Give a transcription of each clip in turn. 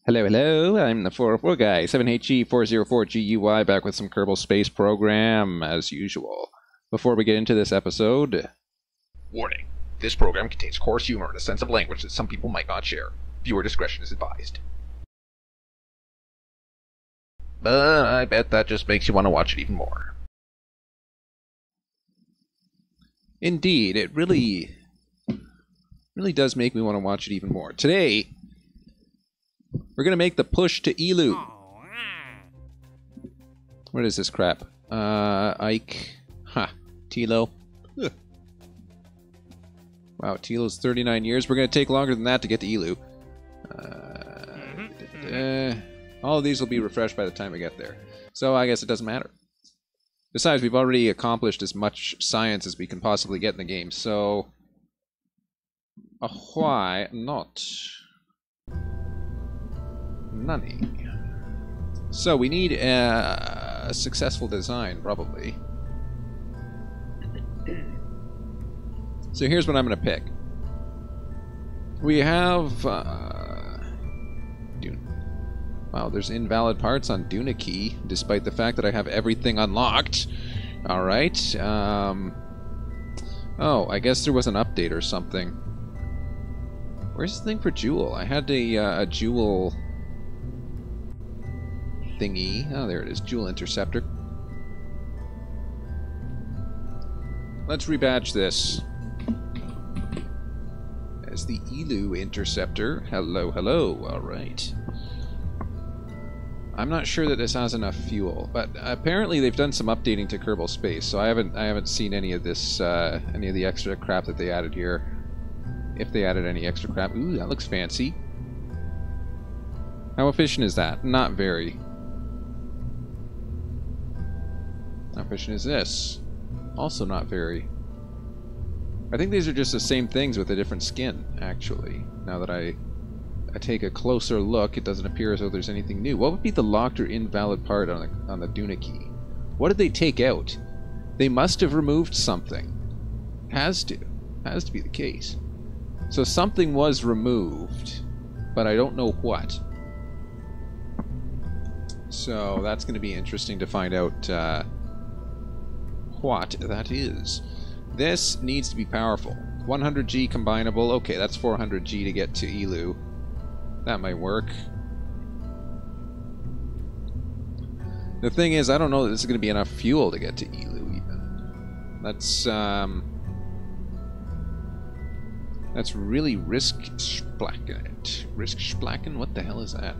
Hello, hello, I'm the 404 guy, 7HE404GUY, back with some Kerbal Space Program, as usual. Before we get into this episode... Warning. This program contains coarse humor and a sense of language that some people might not share. Viewer discretion is advised. But I bet that just makes you want to watch it even more. Indeed, it really does make me want to watch it even more. Today, we're going to make the push to EELOO. What is this crap? Ike. Ha. Tilo. Ugh. Wow, Tilo's 39 years. We're going to take longer than that to get to EELOO. All of these will be refreshed by the time we get there. So I guess it doesn't matter. Besides, we've already accomplished as much science as we can possibly get in the game, so... why not? Nani. So we need a successful design, probably. So here's what I'm going to pick. We have... Dune. Wow, there's invalid parts on Dunakey, despite the fact that I have everything unlocked. Alright. Oh, I guess there was an update or something. Where's the thing for Jewel? I had a Jewel... thingy. Oh, there it is. Jewel Interceptor. Let's rebadge this as the EELOO Interceptor. Hello, hello. All right. I'm not sure that this has enough fuel, but apparently they've done some updating to Kerbal Space, so I haven't seen any of this, any of the extra crap that they added here. If they added any extra crap. Ooh, that looks fancy. How efficient is that? Not very. How efficient is this? Also not very. I think these are just the same things with a different skin, actually. Now that I take a closer look, it doesn't appear as though there's anything new. What would be the locked or invalid part on the Dunakey? What did they take out? They must have removed something. Has to. Has to be the case. So something was removed, but I don't know what. So that's going to be interesting to find out what that is. This needs to be powerful. 100G combinable. Okay, that's 400G to get to EELOO. That might work. The thing is, I don't know that this is going to be enough fuel to get to EELOO even. That's really risk-splacking it. Risk-splacking? What the hell is that?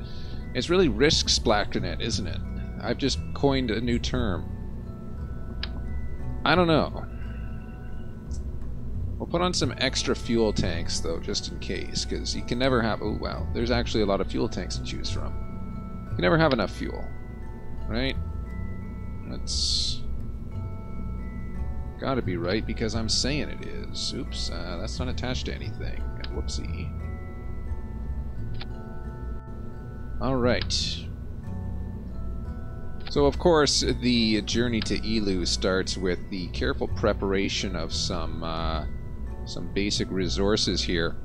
It's really risk-splacking it, isn't it? I've just coined a new term. I don't know. We'll put on some extra fuel tanks, though, just in case, because you can never have... Oh, wow. There's actually a lot of fuel tanks to choose from. You can never have enough fuel. Right? That's... gotta be right, because I'm saying it is. Oops, that's not attached to anything. Whoopsie. Alright. So, of course, the journey to EELOO starts with the careful preparation of some basic resources here.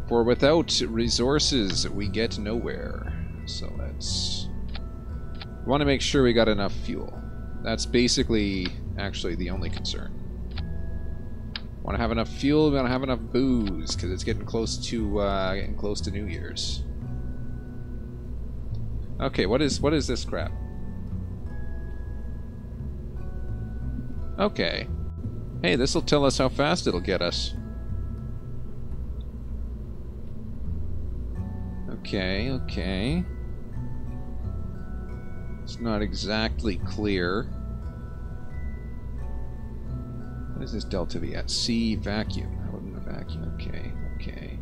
For without resources, we get nowhere. So let's... we want to make sure we got enough fuel. That's basically, actually, the only concern. Want to have enough fuel, we want to have enough booze, because it's getting close to New Year's. Okay, what is this crap? Okay. Hey, this'll tell us how fast it'll get us. Okay, okay. It's not exactly clear. What is this delta V at? C vacuum. How about in a vacuum? Okay, okay.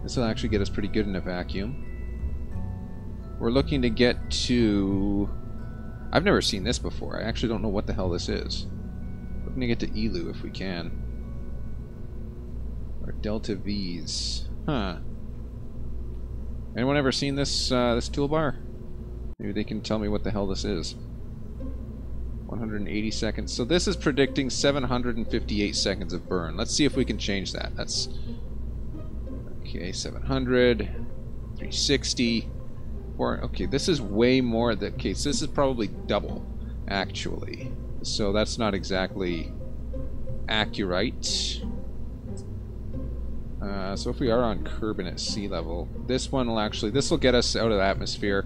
This will actually get us pretty good in a vacuum. We're looking to get to... I've never seen this before. I actually don't know what the hell this is. Looking to get to EELOO if we can. Or delta V's. Huh. Anyone ever seen this this toolbar? Maybe they can tell me what the hell this is. 180 seconds. So this is predicting 758 seconds of burn. Let's see if we can change that. That's... Okay, 700, 360. Okay, this is way more the case. This is probably double, actually. So that's not exactly accurate. So if we are on Kerbal at sea level, this one will actually, this will get us out of the atmosphere.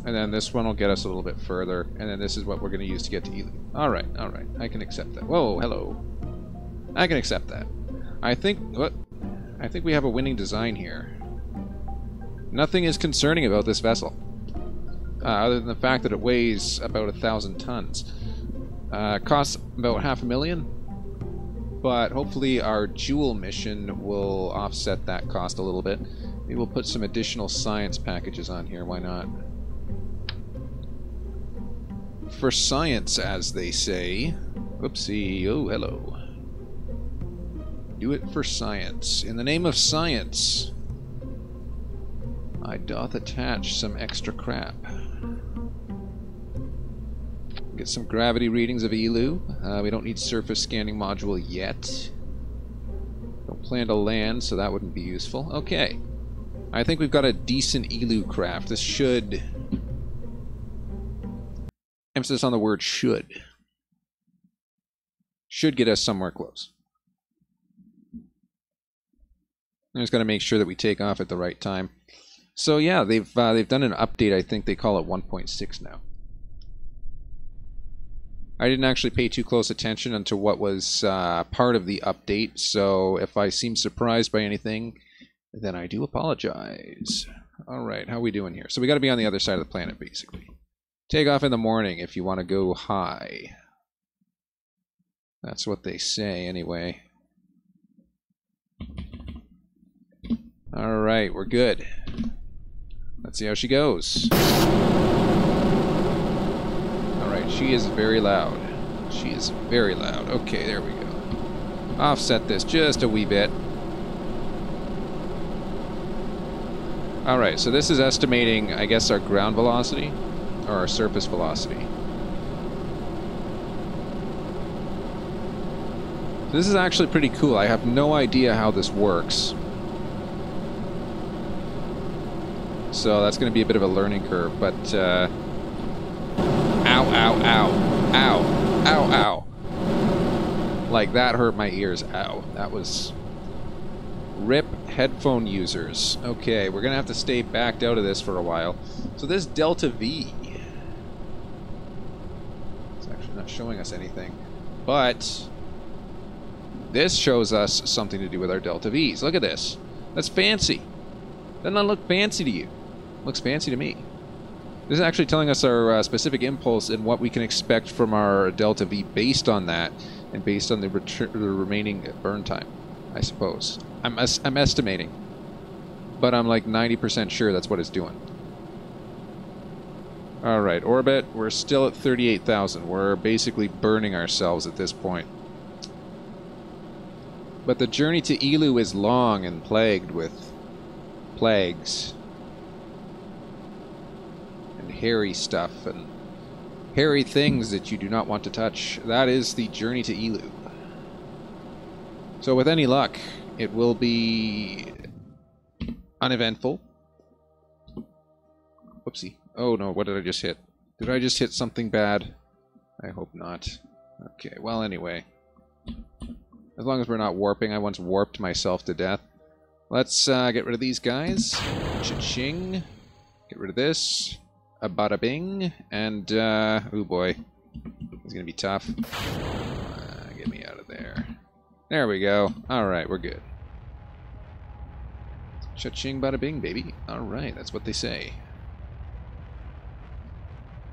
And then this one will get us a little bit further. And then this is what we're going to use to get to EELOO. Alright, alright. I can accept that. Whoa, hello. I can accept that. I think we have a winning design here. Nothing is concerning about this vessel. Other than the fact that it weighs about 1,000 tons. Costs about $500,000. But hopefully our Jewel mission will offset that cost a little bit. Maybe we'll put some additional science packages on here, why not? For science, as they say. Whoopsie, oh hello. Do it for science. In the name of science, I doth attach some extra crap. Get some gravity readings of EELOO. We don't need surface scanning module yet. Don't plan to land, so that wouldn't be useful. Okay. I think we've got a decent EELOO craft. This should... Emphasis on the word should. Should get us somewhere close. I'm just got to make sure that we take off at the right time. So yeah, they've done an update. I think they call it 1.6 now. I didn't actually pay too close attention onto what was part of the update, so if I seem surprised by anything, then I do apologize. Alright, how are we doing here? So we got to be on the other side of the planet, basically. Take off in the morning if you want to go high. That's what they say, anyway. Alright, we're good. Let's see how she goes. Alright, she is very loud. She is very loud. Okay, there we go. Offset this just a wee bit. Alright, so this is estimating, I guess, our ground velocity, or our surface velocity. This is actually pretty cool. I have no idea how this works. So that's going to be a bit of a learning curve, but, ow, ow, ow, ow, ow, ow. Like, that hurt my ears. Ow. That was... RIP headphone users. Okay, we're going to have to stay backed out of this for a while. So this Delta V... It's actually not showing us anything. But... this shows us something to do with our Delta Vs. Look at this. That's fancy. Doesn't that look fancy to you? Looks fancy to me. This is actually telling us our specific impulse and what we can expect from our Delta V based on that, and based on the remaining burn time, I suppose. I'm estimating, but I'm like 90% sure that's what it's doing. Alright, orbit, we're still at 38,000. We're basically burning ourselves at this point. But the journey to EELOO is long and plagued with plagues. And hairy stuff and hairy things that you do not want to touch. That is the journey to EELOO. So with any luck, it will be uneventful. Whoopsie. Oh no, what did I just hit? Did I just hit something bad? I hope not. Okay, well anyway. As long as we're not warping. I once warped myself to death. Let's get rid of these guys. Cha-ching. Get rid of this. A bada bing. And, oh boy. It's gonna be tough. Get me out of there. There we go. Alright, we're good. Cha-ching, bada bing, baby. Alright, that's what they say.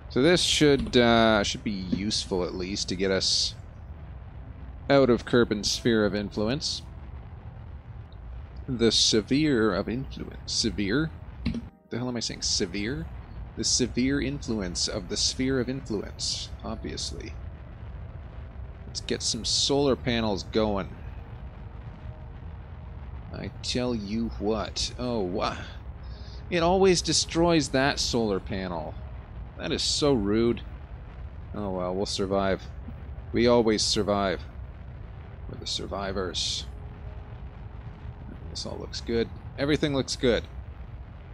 So this should be useful at least to get us out of Kerbal's sphere of influence. The severe of influence. Severe? The hell am I saying? Severe? The severe influence of the sphere of influence, obviously. Let's get some solar panels going. I tell you what. Oh, what? It always destroys that solar panel. That is so rude. Oh well, we'll survive. We always survive. We're the survivors. This all looks good. Everything looks good.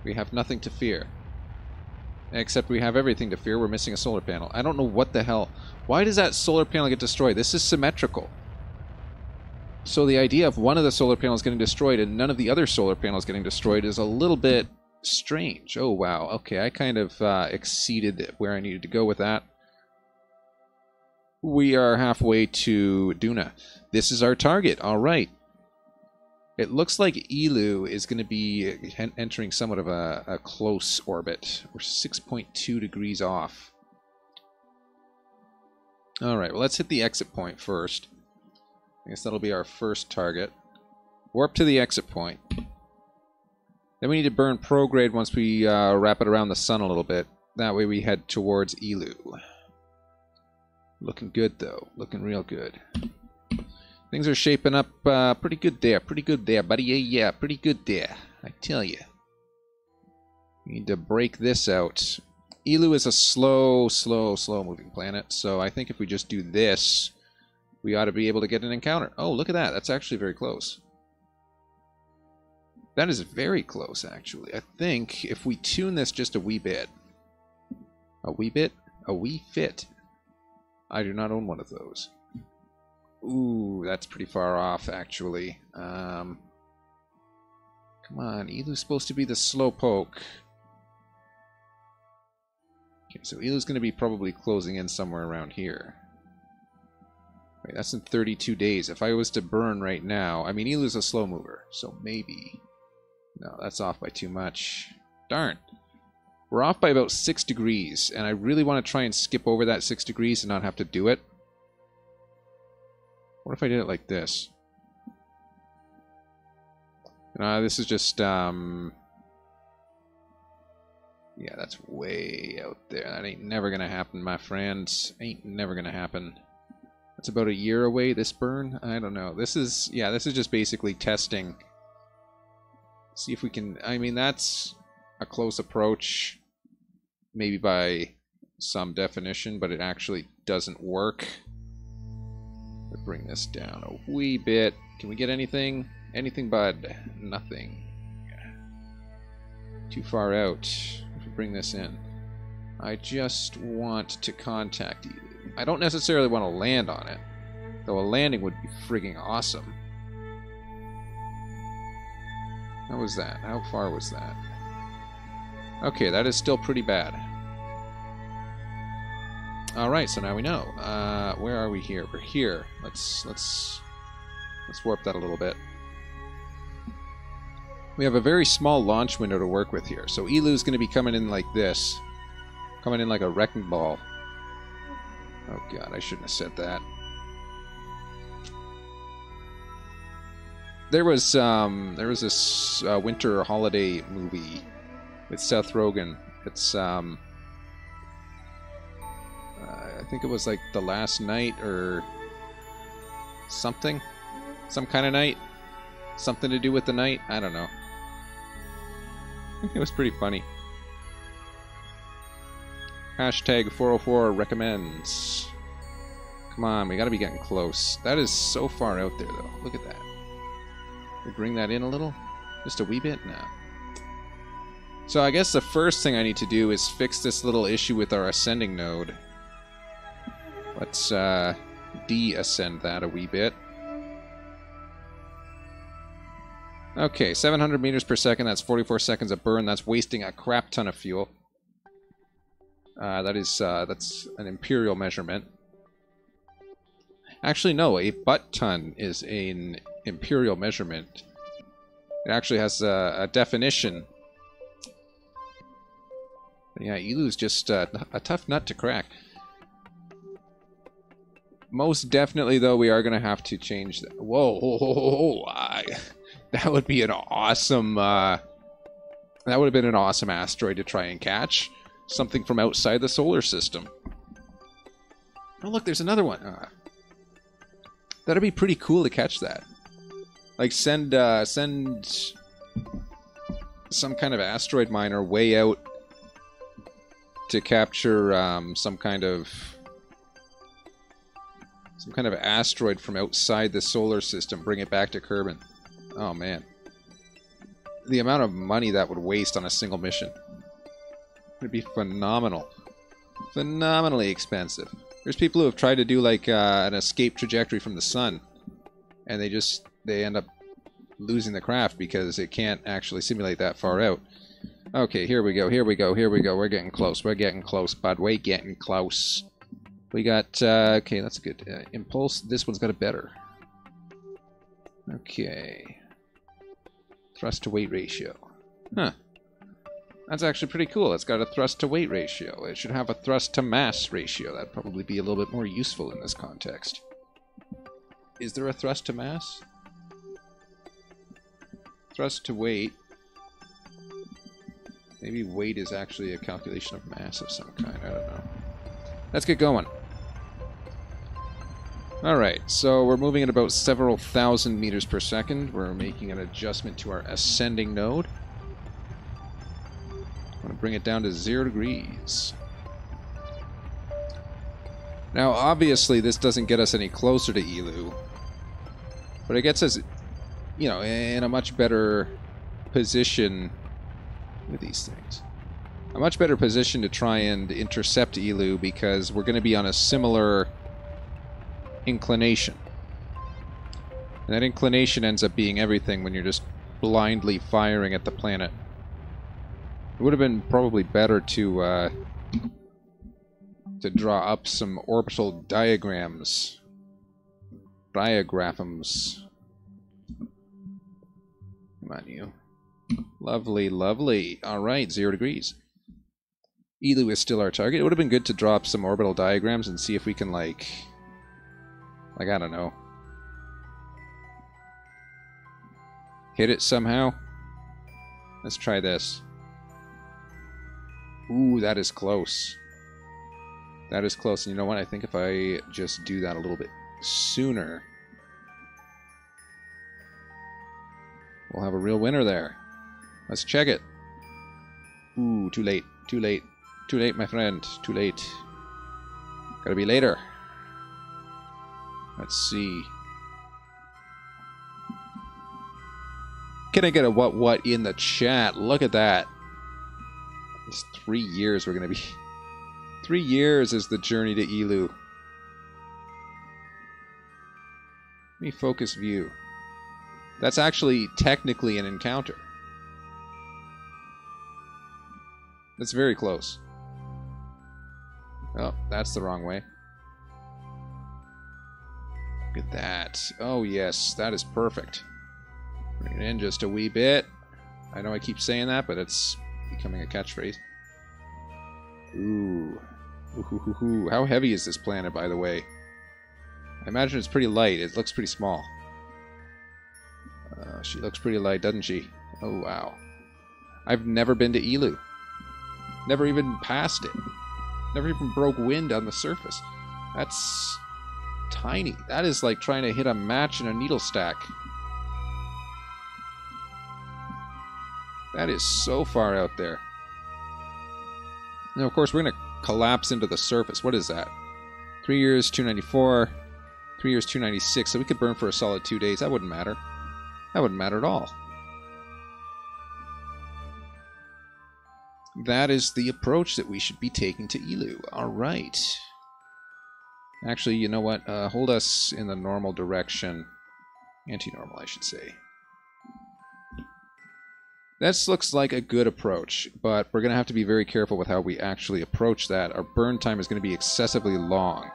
We have nothing to fear. Except we have everything to fear. We're missing a solar panel. I don't know what the hell. Why does that solar panel get destroyed? This is symmetrical. So the idea of one of the solar panels getting destroyed and none of the other solar panels getting destroyed is a little bit strange. Oh, wow. Okay, I kind of exceeded where I needed to go with that. We are halfway to Duna. This is our target. All right. It looks like EELOO is going to be entering somewhat of a close orbit. We're 6.2 degrees off. All right, well, let's hit the exit point first. I guess that'll be our first target. Warp to the exit point. Then we need to burn prograde once we wrap it around the sun a little bit. That way we head towards EELOO. Looking good, though. Looking real good. Things are shaping up pretty good there. Pretty good there, buddy. Yeah, pretty good there. I tell you. We need to break this out. EELOO is a slow moving planet. So I think if we just do this, we ought to be able to get an encounter. Oh, look at that. That's actually very close. That is very close, actually. I think if we tune this just a wee bit. A wee bit? A wee fit. I do not own one of those. Ooh, that's pretty far off, actually. Come on, EELOO's supposed to be the slowpoke. Okay, so EELOO's going to be probably closing in somewhere around here. Wait, that's in 32 days. If I was to burn right now... I mean, EELOO's a slow mover, so maybe... No, that's off by too much. Darn. We're off by about 6 degrees, and I really want to try and skip over that 6 degrees and not have to do it. What if I did it like this? This is just, yeah, that's way out there. That ain't never gonna happen, my friends. Ain't never gonna happen. That's about a year away, this burn? I don't know. This is, yeah, this is just basically testing. See if we can, I mean, that's a close approach, maybe by some definition, but it actually doesn't work. Let's bring this down a wee bit. Can we get anything? Anything, bud? Nothing. Too far out. If we bring this in. I just want to contact you. I don't necessarily want to land on it, though a landing would be frigging awesome. How was that? How far was that? Okay, that is still pretty bad. Alright, so now we know. Where are we here? We're here. Let's warp that a little bit. We have a very small launch window to work with here. So EELOO is going to be coming in like this. Coming in like a wrecking ball. Oh god, I shouldn't have said that. There was this winter holiday movie with Seth Rogen. It's I think it was like The Last Night or something, some kind of night, something to do with the night. I don't know. It was pretty funny. Hashtag 404 recommends. Come on, we gotta be getting close. That is so far out there, though. Look at that. We bring that in a little? Just a wee bit? No. So I guess the first thing I need to do is fix this little issue with our ascending node. Let's de-ascend that a wee bit. Okay, 700 meters per second. That's 44 seconds of burn. That's wasting a crap ton of fuel. That's an imperial measurement. Actually, no, a butt ton is an imperial measurement. It actually has a definition. Yeah, EELOO's just a tough nut to crack. Most definitely, though, we are going to have to change that. Whoa, that would be an awesome... that would have been an awesome asteroid to try and catch. Something from outside the solar system. Oh, look, there's another one. That'd be pretty cool to catch that. Like, send some kind of asteroid miner way out to capture some kind of asteroid from outside the solar system. Bring it back to Kerbal. Oh, man. the amount of money that would waste on a single mission. It'd be phenomenal. Phenomenally expensive. There's people who have tried to do like an escape trajectory from the sun, and they end up losing the craft because it can't actually simulate that far out. Okay, here we go, here we go, here we go. We're getting close, bud. We're getting close. We got, okay, that's a good impulse. This one's got a better. Okay. Thrust to weight ratio. Huh. That's actually pretty cool. It's got a thrust to weight ratio. It should have a thrust to mass ratio. That'd probably be a little bit more useful in this context. Is there a thrust to mass? Thrust to weight. Maybe weight is actually a calculation of mass of some kind. I don't know. Let's get going. Alright, so we're moving at about several thousand meters per second. We're making an adjustment to our ascending node. I'm going to bring it down to 0 degrees. Now, obviously, this doesn't get us any closer to EELOO, but it gets us, you know, in a much better position with these things. A much better position to try and intercept EELOO because we're going to be on a similar inclination. And that inclination ends up being everything when you're just blindly firing at the planet. It would have been probably better to draw up some orbital diagrams. Diagrams. Come on, you. Lovely, lovely. Alright, 0 degrees. EELOO is still our target. It would have been good to draw up some orbital diagrams and see if we can, like, I don't know, hit it somehow. Let's try this. Ooh, that is close. That is close. And you know what? I think if I just do that a little bit sooner, we'll have a real winner there. Let's check it. Ooh, too late. Too late. Too late, my friend. Too late. Gotta be later. Let's see. Can I get a what in the chat? Look at that. It's 3 years we're going to be... 3 years is the journey to EELOO. Let me focus view. That's actually technically an encounter. That's very close. Oh, that's the wrong way. Look at that. Oh, yes, that is perfect. Bring it in just a wee bit. I know I keep saying that, but it's becoming a catchphrase. Ooh. Ooh. How heavy is this planet, by the way? I imagine it's pretty light. It looks pretty small. She looks pretty light, doesn't she? Oh, wow. I've never been to EELOO. Never even passed it. Never even broke wind on the surface. That's tiny. That is like trying to hit a match in a needle stack. That is so far out there. Now, of course, we're going to collapse into the surface. What is that? 3 years, 294. 3 years, 296. So we could burn for a solid 2 days. That wouldn't matter. That wouldn't matter at all. That is the approach that we should be taking to EELOO. All right. Actually, you know what? Hold us in the normal direction. Anti-normal, I should say. This looks like a good approach, but we're going to have to be very careful with how we actually approach that. Our burn time is going to be excessively long.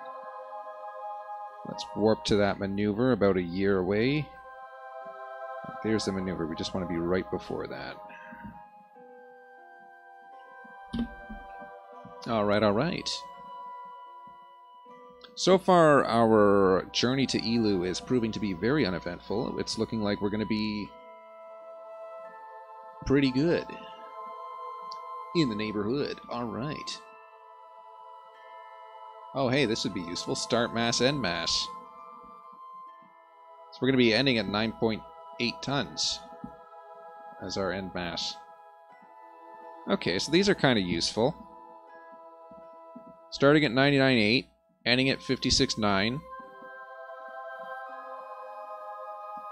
Let's warp to that maneuver about a year away. There's the maneuver. We just want to be right before that. Alright, alright. So far, our journey to EELOO is proving to be very uneventful. It's looking like we're going to be pretty good in the neighborhood. Alright. Oh, hey, this would be useful. Start mass, end mass. So we're going to be ending at 9.8 tons as our end mass. Okay, so these are kind of useful. Starting at 99.8, ending at 56.9.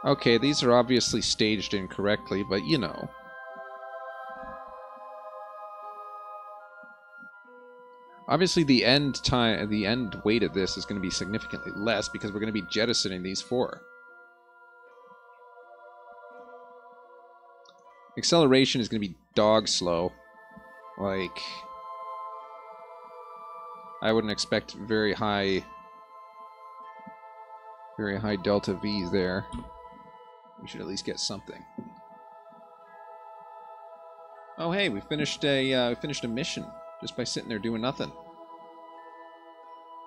Okay, these are obviously staged incorrectly, but you know, Obviously, the end weight of this is going to be significantly less because we're going to be jettisoning these 4. Acceleration is going to be dog slow. Like, I wouldn't expect very high delta V's there. We should at least get something. Oh hey, we finished a mission just by sitting there doing nothing.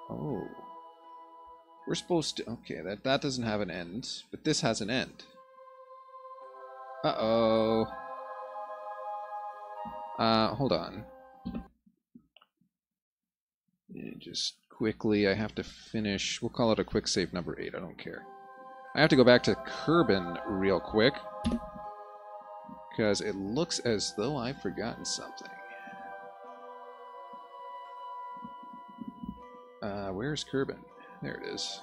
Oh, we're supposed to. Okay, that doesn't have an end, but this has an end. Uh-oh. Hold on. Just quickly, I have to finish. We'll call it a quick save number 8. I don't care. I have to go back to Kerbal real quick, because it looks as though I've forgotten something. Where's Kerbal? There it is.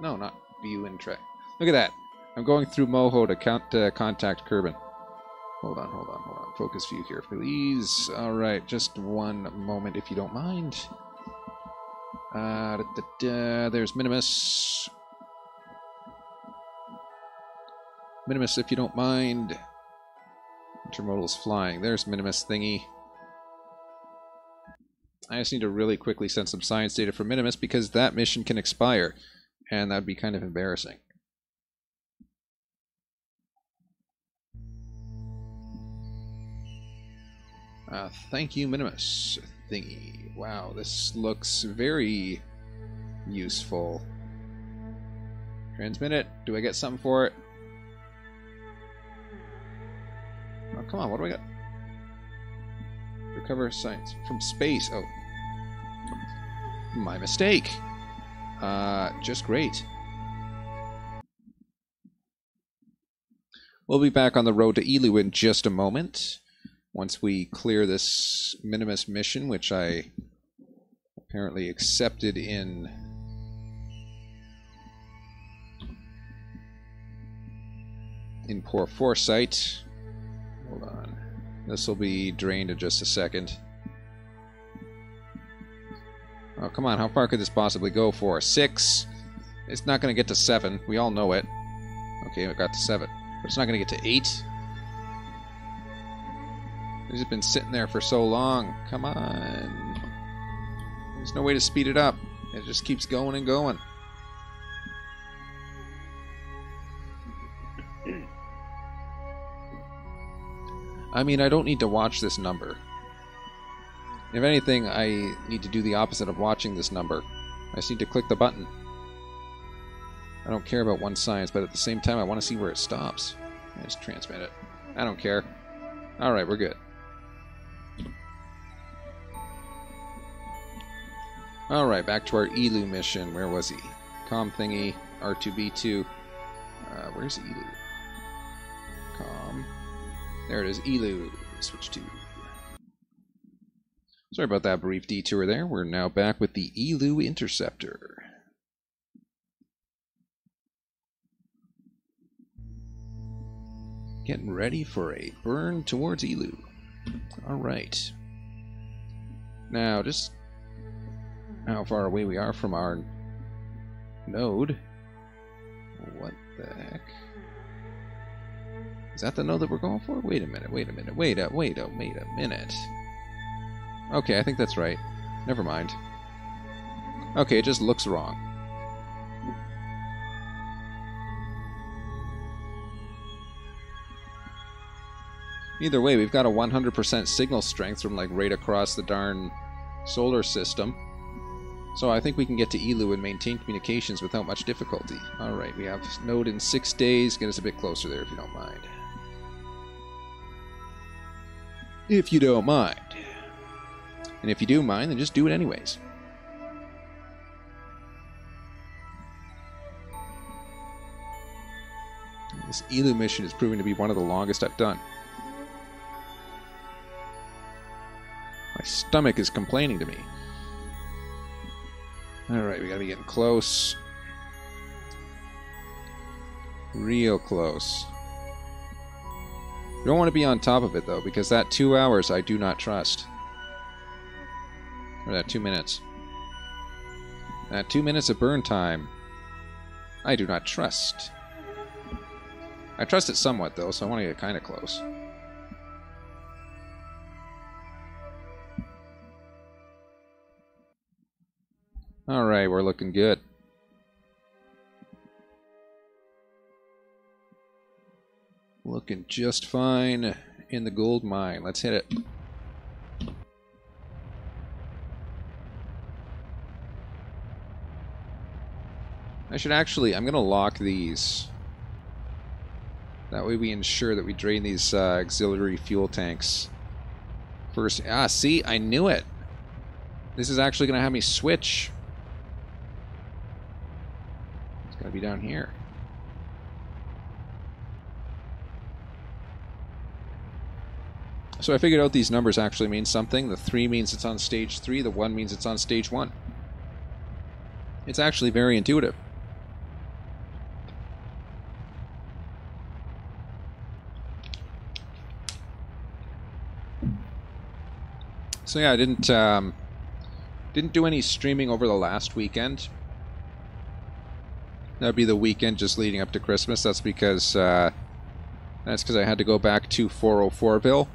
No, not view and track. Look at that. I'm going through Moho to contact Kerbal. Hold on. Focus view here, please. Alright, just one moment if you don't mind. There's Minimus. Minimus, if you don't mind. Intermodal's flying. There's Minimus thingy. I just need to really quickly send some science data for Minimus because that mission can expire, and that'd be kind of embarrassing. Thank you, Minimus thingy. Wow, this looks very useful. Transmit it. Do I get something for it? Oh, come on, what do I got? Recover science from space. Oh. My mistake. Just great. We'll be back on the road to EELOO in just a moment. Once we clear this Minimus mission, which I apparently accepted in poor foresight. Hold on. This will be drained in just a second. Oh, come on. How far could this possibly go for? 6? It's not going to get to 7. We all know it. Okay, it got to 7. But it's not going to get to 8. It's just been sitting there for so long. Come on. There's no way to speed it up. It just keeps going and going. I mean, I don't need to watch this number. If anything, I need to do the opposite of watching this number. I just need to click the button. I don't care about one science, but at the same time, I want to see where it stops. I just transmit it. I don't care. Alright, we're good. Alright, back to our EELOO mission. Where was he? Comm thingy, R2B2. Where's EELOO? Comm. There it is, EELOO. Switch to. Sorry about that brief detour there. We're now back with the EELOO Interceptor. Getting ready for a burn towards EELOO. Alright. Now, just how far away we are from our node. What the heck? Is that the node that we're going for? Wait a minute, wait a minute, wait a minute. Okay, I think that's right. Never mind. Okay, it just looks wrong. Either way, we've got a 100% signal strength from like right across the darn solar system. So I think we can get to EELOO and maintain communications without much difficulty. Alright, we have node in 6 days. Get us a bit closer there if you don't mind. If you don't mind. And if you do mind, then just do it anyways. This EELOO mission is proving to be one of the longest I've done. My stomach is complaining to me. Alright, we gotta be getting close. Real close. You don't want to be on top of it, though, because that 2 hours I do not trust. Or that 2 minutes. That 2 minutes of burn time. I do not trust. I trust it somewhat, though, so I want to get kind of close. Alright, we're looking good. Looking just fine in the gold mine. Let's hit it. I should actually... I'm going to lock these. That way we ensure that we drain these auxiliary fuel tanks first. Ah, see? I knew it! This is actually going to have me switch. It's going to be down here. So I figured out these numbers actually mean something. The 3 means it's on stage 3, the 1 means it's on stage 1. It's actually very intuitive. So yeah, I didn't do any streaming over the last weekend. That would be the weekend just leading up to Christmas. That's because I had to go back to 404ville,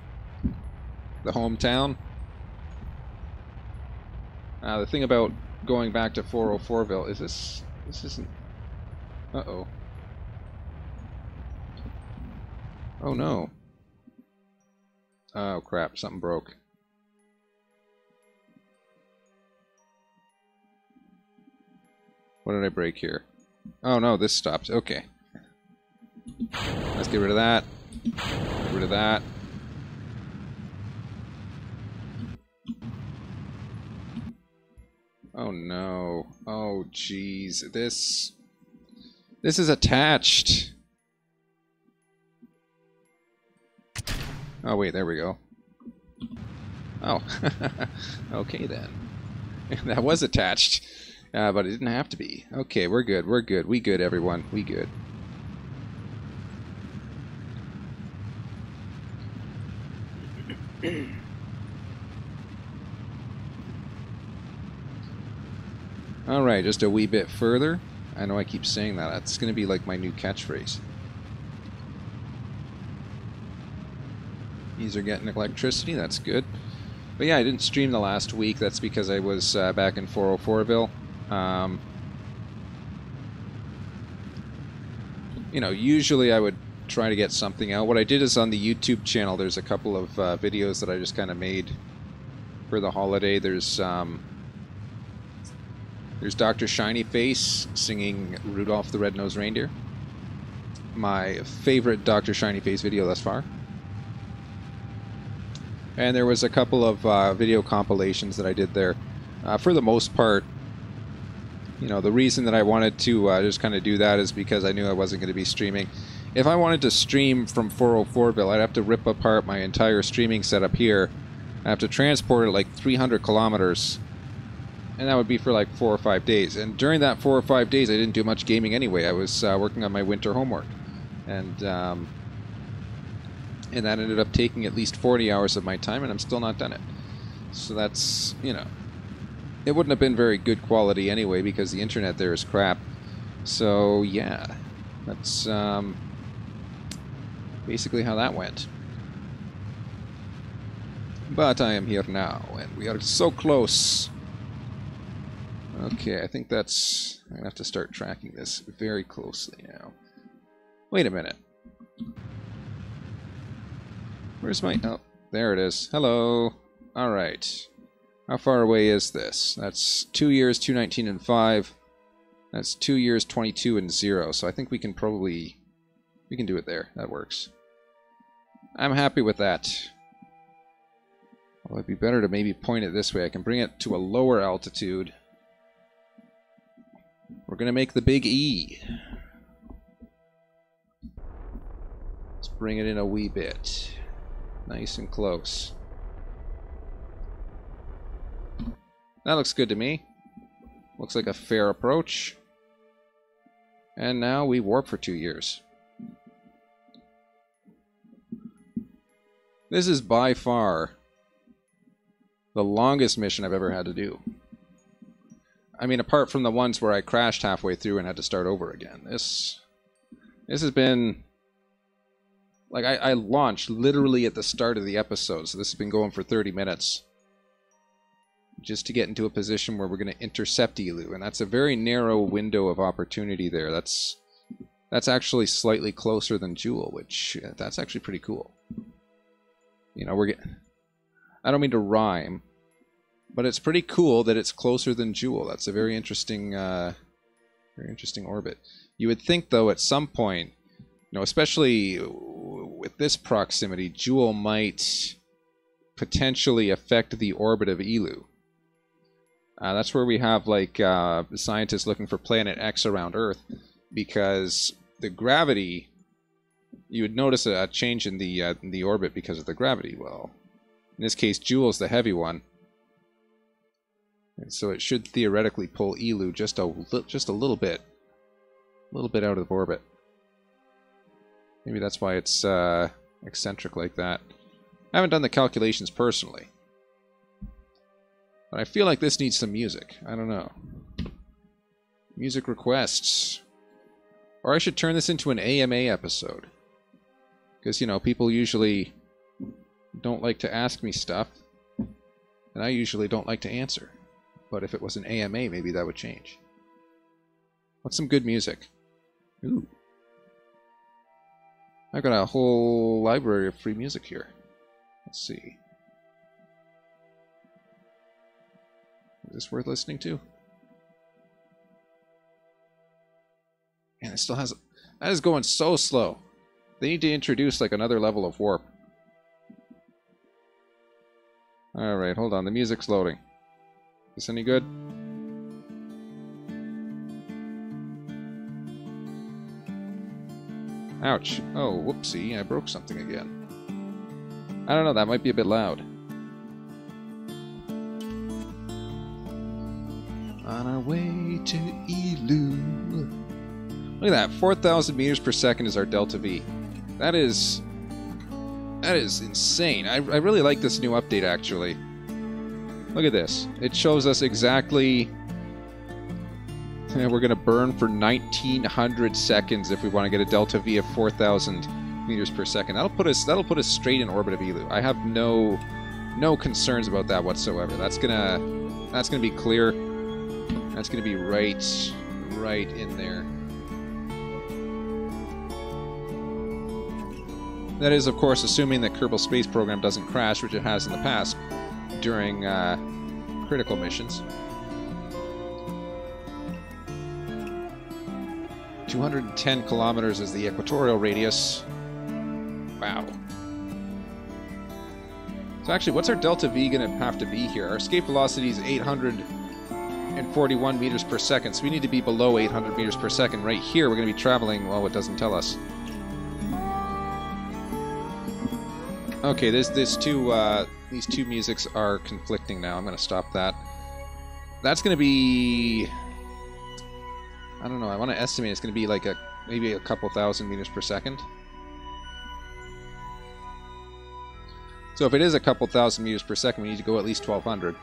the hometown. The thing about going back to 404ville is this isn't... Uh-oh. Oh no. Oh crap, something broke. What did I break here? Oh no, this stopped. Okay. Let's get rid of that. Get rid of that. Oh no. Oh jeez. This is attached. Oh wait, there we go. Oh. Okay then. That was attached. But it didn't have to be. Okay, we're good. We're good. We good, everyone. We good. Alright, just a wee bit further. I know I keep saying that. That's going to be like my new catchphrase. These are getting electricity. That's good. But yeah, I didn't stream the last week. That's because I was back in 404ville. You know, usually I would try to get something out. What I did is on the YouTube channel, there's a couple of videos that I just kind of made for the holiday. There's Dr. Shinyface singing Rudolph the Red-Nosed Reindeer. My favorite Dr. Shinyface video thus far. And there was a couple of video compilations that I did there. For the most part, you know, the reason that I wanted to just kind of do that is because I knew I wasn't going to be streaming. If I wanted to stream from 404ville, I'd have to rip apart my entire streaming setup here. I'd have to transport it like 300 kilometers. And that would be for like 4 or 5 days. And during that 4 or 5 days, I didn't do much gaming anyway. I was working on my winter homework. And that ended up taking at least 40 hours of my time, and I'm still not done it. So that's, you know... It wouldn't have been very good quality anyway because the internet there is crap. So, yeah. That's basically how that went. But I am here now, and we are so close. Okay, I think that's... I'm going to have to start tracking this very closely now. Wait a minute. Where's my... Oh, there it is. Hello. Alright. How far away is this? That's 2 years, 219 and 5. That's 2 years, 22 and 0. So I think we can probably... We can do it there. That works. I'm happy with that. Well, it'd be better to maybe point it this way. I can bring it to a lower altitude. We're going to make the big E. Let's bring it in a wee bit. Nice and close. That looks good to me. Looks like a fair approach. And now we warp for 2 years. This is by far the longest mission I've ever had to do. I mean, apart from the ones where I crashed halfway through and had to start over again. This has been... Like, I launched literally at the start of the episode, so this has been going for 30 minutes. Just to get into a position where we're going to intercept EELOO, and that's a very narrow window of opportunity there. That's actually slightly closer than Jewel, which, that's actually pretty cool. You know, I don't mean to rhyme, but it's pretty cool that it's closer than Jewel. That's a very interesting orbit. You would think, though, at some point, you know, especially with this proximity, Jewel might potentially affect the orbit of EELOO. That's where we have, like, scientists looking for Planet X around Earth, because the gravity, you would notice a change in the orbit because of the gravity. Well, in this case, Jewel's the heavy one, and so it should theoretically pull EELOO just a little bit out of orbit. Maybe that's why it's eccentric like that. I haven't done the calculations personally, but I feel like this needs some music. I don't know. Music requests. Or I should turn this into an AMA episode. Because, you know, people usually don't like to ask me stuff, and I usually don't like to answer. But if it was an AMA, maybe that would change. What's some good music? Ooh. I've got a whole library of free music here. Let's see. Is this worth listening to? Man, it still has... That is going so slow. They need to introduce, like, another level of warp. Alright, hold on. The music's loading. Is this any good? Ouch. Oh, whoopsie. I broke something again. I don't know. That might be a bit loud. On our way to EELOO. Look at that. 4,000 meters per second is our delta V. That is insane. I really like this new update, actually. Look at this. It shows us exactly... We're going to burn for 1,900 seconds if we want to get a delta V of 4,000 meters per second. That'll put us straight in orbit of EELOO. I have no concerns about that whatsoever. That's gonna be clear. That's gonna be right in there. That is, of course, assuming that Kerbal Space Program doesn't crash, which it has in the past during critical missions. 210 kilometers is the equatorial radius. Wow. So actually, what's our delta V going to have to be here? Our escape velocity is 841 meters per second, so we need to be below 800 meters per second. Right here, we're going to be traveling, well, it doesn't tell us. Okay, these two musics are conflicting now. I'm going to stop that. That's going to be... I don't know, I want to estimate it's going to be like maybe a couple thousand meters per second. So if it is a couple thousand meters per second, we need to go at least 1,200.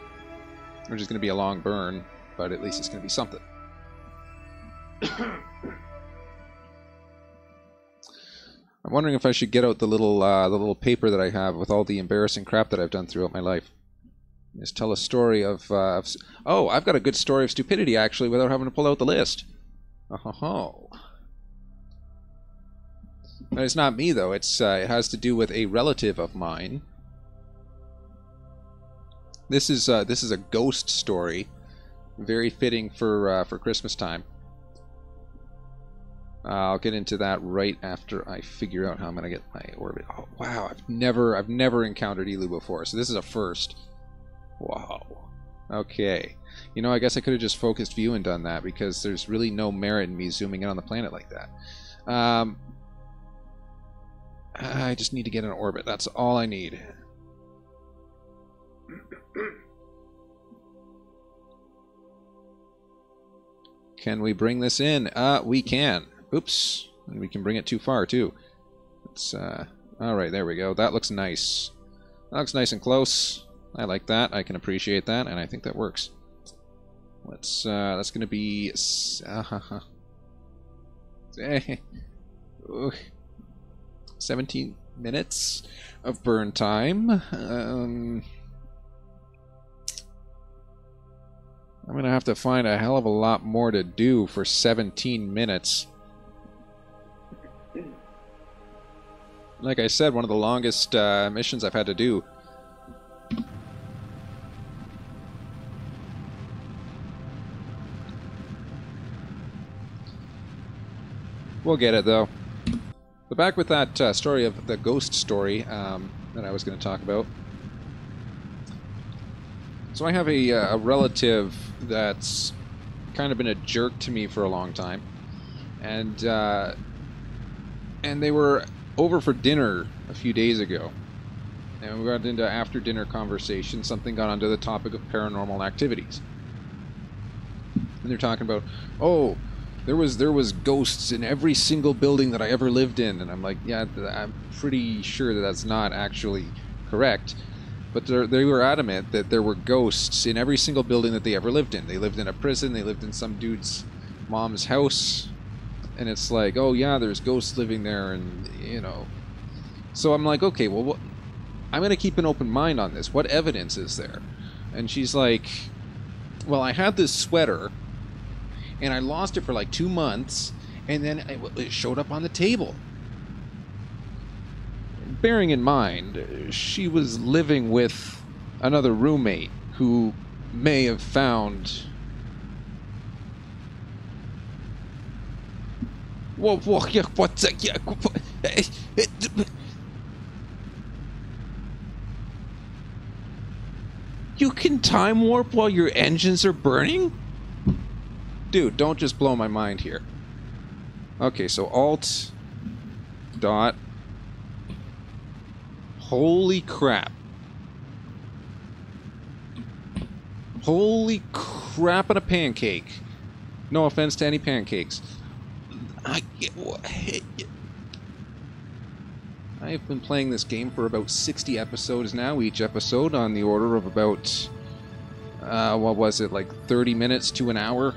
Which is going to be a long burn, but at least it's going to be something. I'm wondering if I should get out the little paper that I have with all the embarrassing crap that I've done throughout my life. Just tell a story of oh, I've got a good story of stupidity, actually, without having to pull out the list. Oh. But it's not me, though. It has to do with a relative of mine. This is a ghost story, very fitting for Christmas time. I'll get into that right after I figure out how I'm gonna get my orbit. Oh wow, I've never encountered EELOO before, so this is a first. Wow. Okay. You know, I guess I could have just focused view and done that, because there's really no merit in me zooming in on the planet like that. I just need to get in orbit. That's all I need. Can we bring this in? We can. Oops. And we can bring it too far, too. It's, alright, there we go. That looks nice. That looks nice and close. I like that. I can appreciate that, and I think that works. Let's, that's gonna be... 17 minutes of burn time. I'm gonna have to find a hell of a lot more to do for 17 minutes. Like I said, one of the longest missions I've had to do. We'll get it, though. But back with that story of the ghost story that I was going to talk about. So I have a relative that's kind of been a jerk to me for a long time. And they were over for dinner a few days ago. And we got into after-dinner conversation. Something got onto the topic of paranormal activities. And they're talking about, oh, there was ghosts in every single building that I ever lived in. And I'm like, yeah, I'm pretty sure that that's not actually correct. But they were adamant that there were ghosts in every single building that they ever lived in. They lived in a prison, they lived in some dude's mom's house. And it's like, oh yeah, there's ghosts living there, and, you know. So I'm like, okay, well, I'm going to keep an open mind on this. What evidence is there? And she's like, well, I had this sweater, and I lost it for like 2 months, and then it showed up on the table. Bearing in mind, she was living with another roommate who may have found... Whoa, yeah, what's that? Yeah, you can time warp while your engines are burning? Dude, don't just blow my mind here. Okay, so Alt... Dot... Holy crap. Holy crap on a pancake. No offense to any pancakes. I've been playing this game for about 60 episodes now, each episode on the order of about, what was it, like 30 minutes to an hour?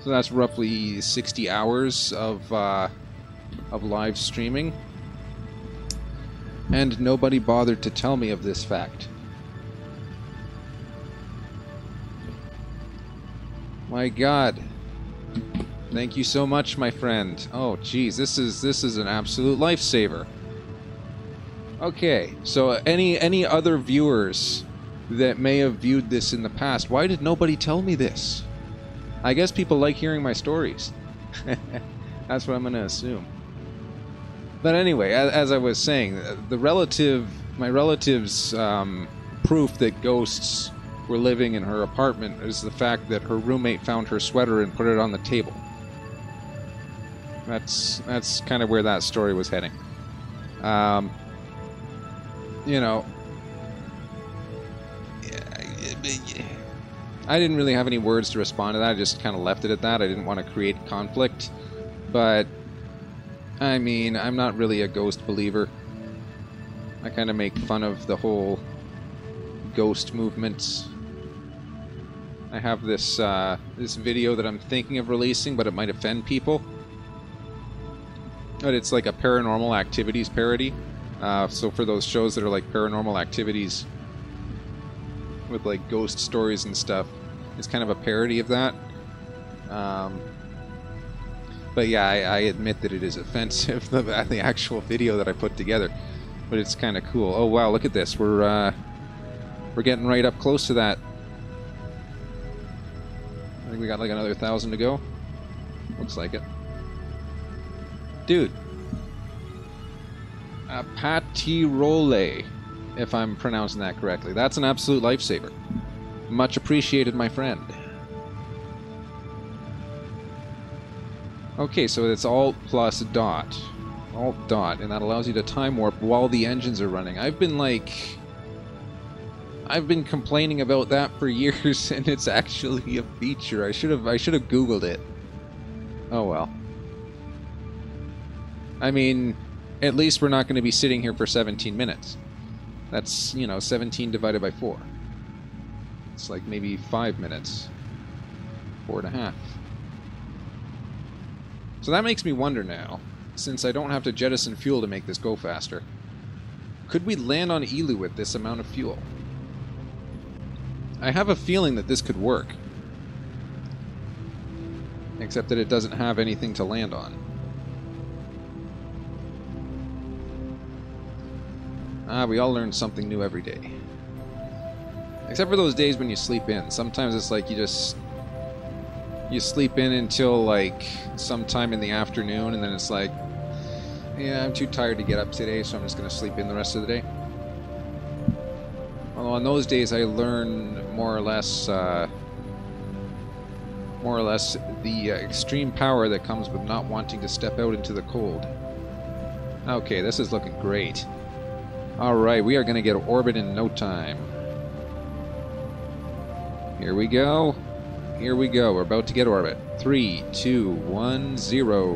So that's roughly 60 hours of live streaming. And nobody bothered to tell me of this fact. My God. Thank you so much, my friend. Oh, geez, this is an absolute lifesaver. Okay, so any other viewers that may have viewed this in the past, why did nobody tell me this? I guess people like hearing my stories. That's what I'm going to assume. But anyway, as I was saying, my relative's proof that ghosts were living in her apartment is the fact that her roommate found her sweater and put it on the table. That's kind of where that story was heading. You know, I didn't really have any words to respond to that. I just kind of left it at that. I didn't want to create conflict. But, I mean, I'm not really a ghost believer. I kind of make fun of the whole ghost movement. I have this this video that I'm thinking of releasing, but it might offend people. But it's like a paranormal activities parody. So for those shows that are like paranormal activities with like ghost stories and stuff, it's kind of a parody of that. But yeah, I admit that it is offensive, the actual video that I put together. But it's kind of cool. Oh wow, look at this. We're getting right up close to that. I think we got like another 1,000 to go. Looks like it. Dude. Patirole, if I'm pronouncing that correctly. That's an absolute lifesaver. Much appreciated, my friend. Okay, so it's Alt plus dot. Alt dot, and that allows you to time warp while the engines are running. I've been complaining about that for years, and it's actually a feature. I should have Googled it. Oh well. I mean, at least we're not going to be sitting here for 17 minutes. That's, you know, 17 divided by 4. It's like maybe 5 minutes. 4.5. So that makes me wonder now, since I don't have to jettison fuel to make this go faster. Could we land on EELOO with this amount of fuel? I have a feeling that this could work. Except that it doesn't have anything to land on. Ah, we all learn something new every day. Except for those days when you sleep in. Sometimes it's like you sleep in until like sometime in the afternoon, and then it's like, yeah, I'm too tired to get up today, so I'm just going to sleep in the rest of the day. Although on those days I learn more or less the extreme power that comes with not wanting to step out into the cold. Okay, this is looking great. Alright, we are going to get orbit in no time. Here we go. Here we go. We're about to get orbit. 3, 2, 1, 0.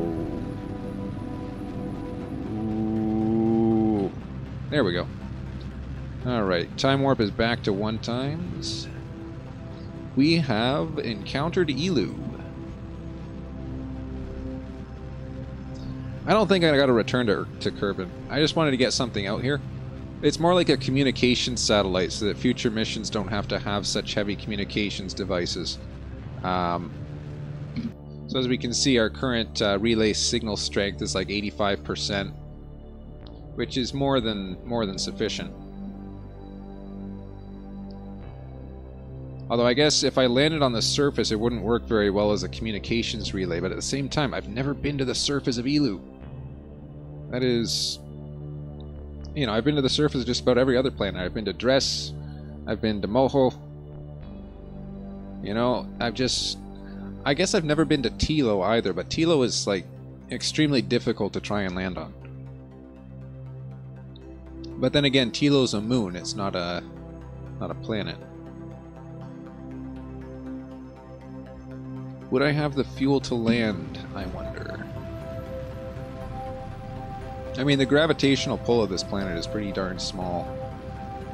Ooh. There we go. Alright, time warp is back to 1 times. We have encountered EELOO. I don't think I got to return to Kerbal. I just wanted to get something out here. It's more like a communications satellite so that future missions don't have to have such heavy communications devices. So as we can see, our current relay signal strength is like 85%, which is more than sufficient. Although I guess if I landed on the surface, it wouldn't work very well as a communications relay, but at the same time, I've never been to the surface of EELOO. That is... You know, I've been to the surface of just about every other planet. I've been to Dress, I've been to Moho. You know, I guess I've never been to EELOO either, but EELOO is, like, extremely difficult to try and land on. But then again, EELOO's a moon, it's not a planet. Would I have the fuel to land, I wonder? I mean, the gravitational pull of this planet is pretty darn small,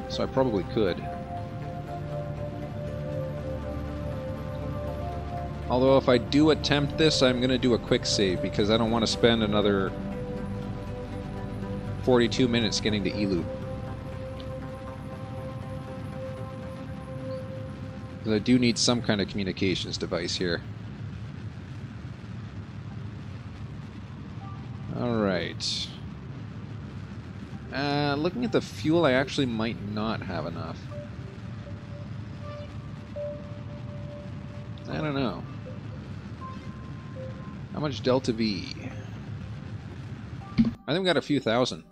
so I probably could. Although if I do attempt this, I'm going to do a quick save, because I don't want to spend another 42 minutes getting to EELOO. Because I do need some kind of communications device here. Alright. Looking at the fuel, I actually might not have enough. I don't know. How much Delta V? I think we got a few thousand.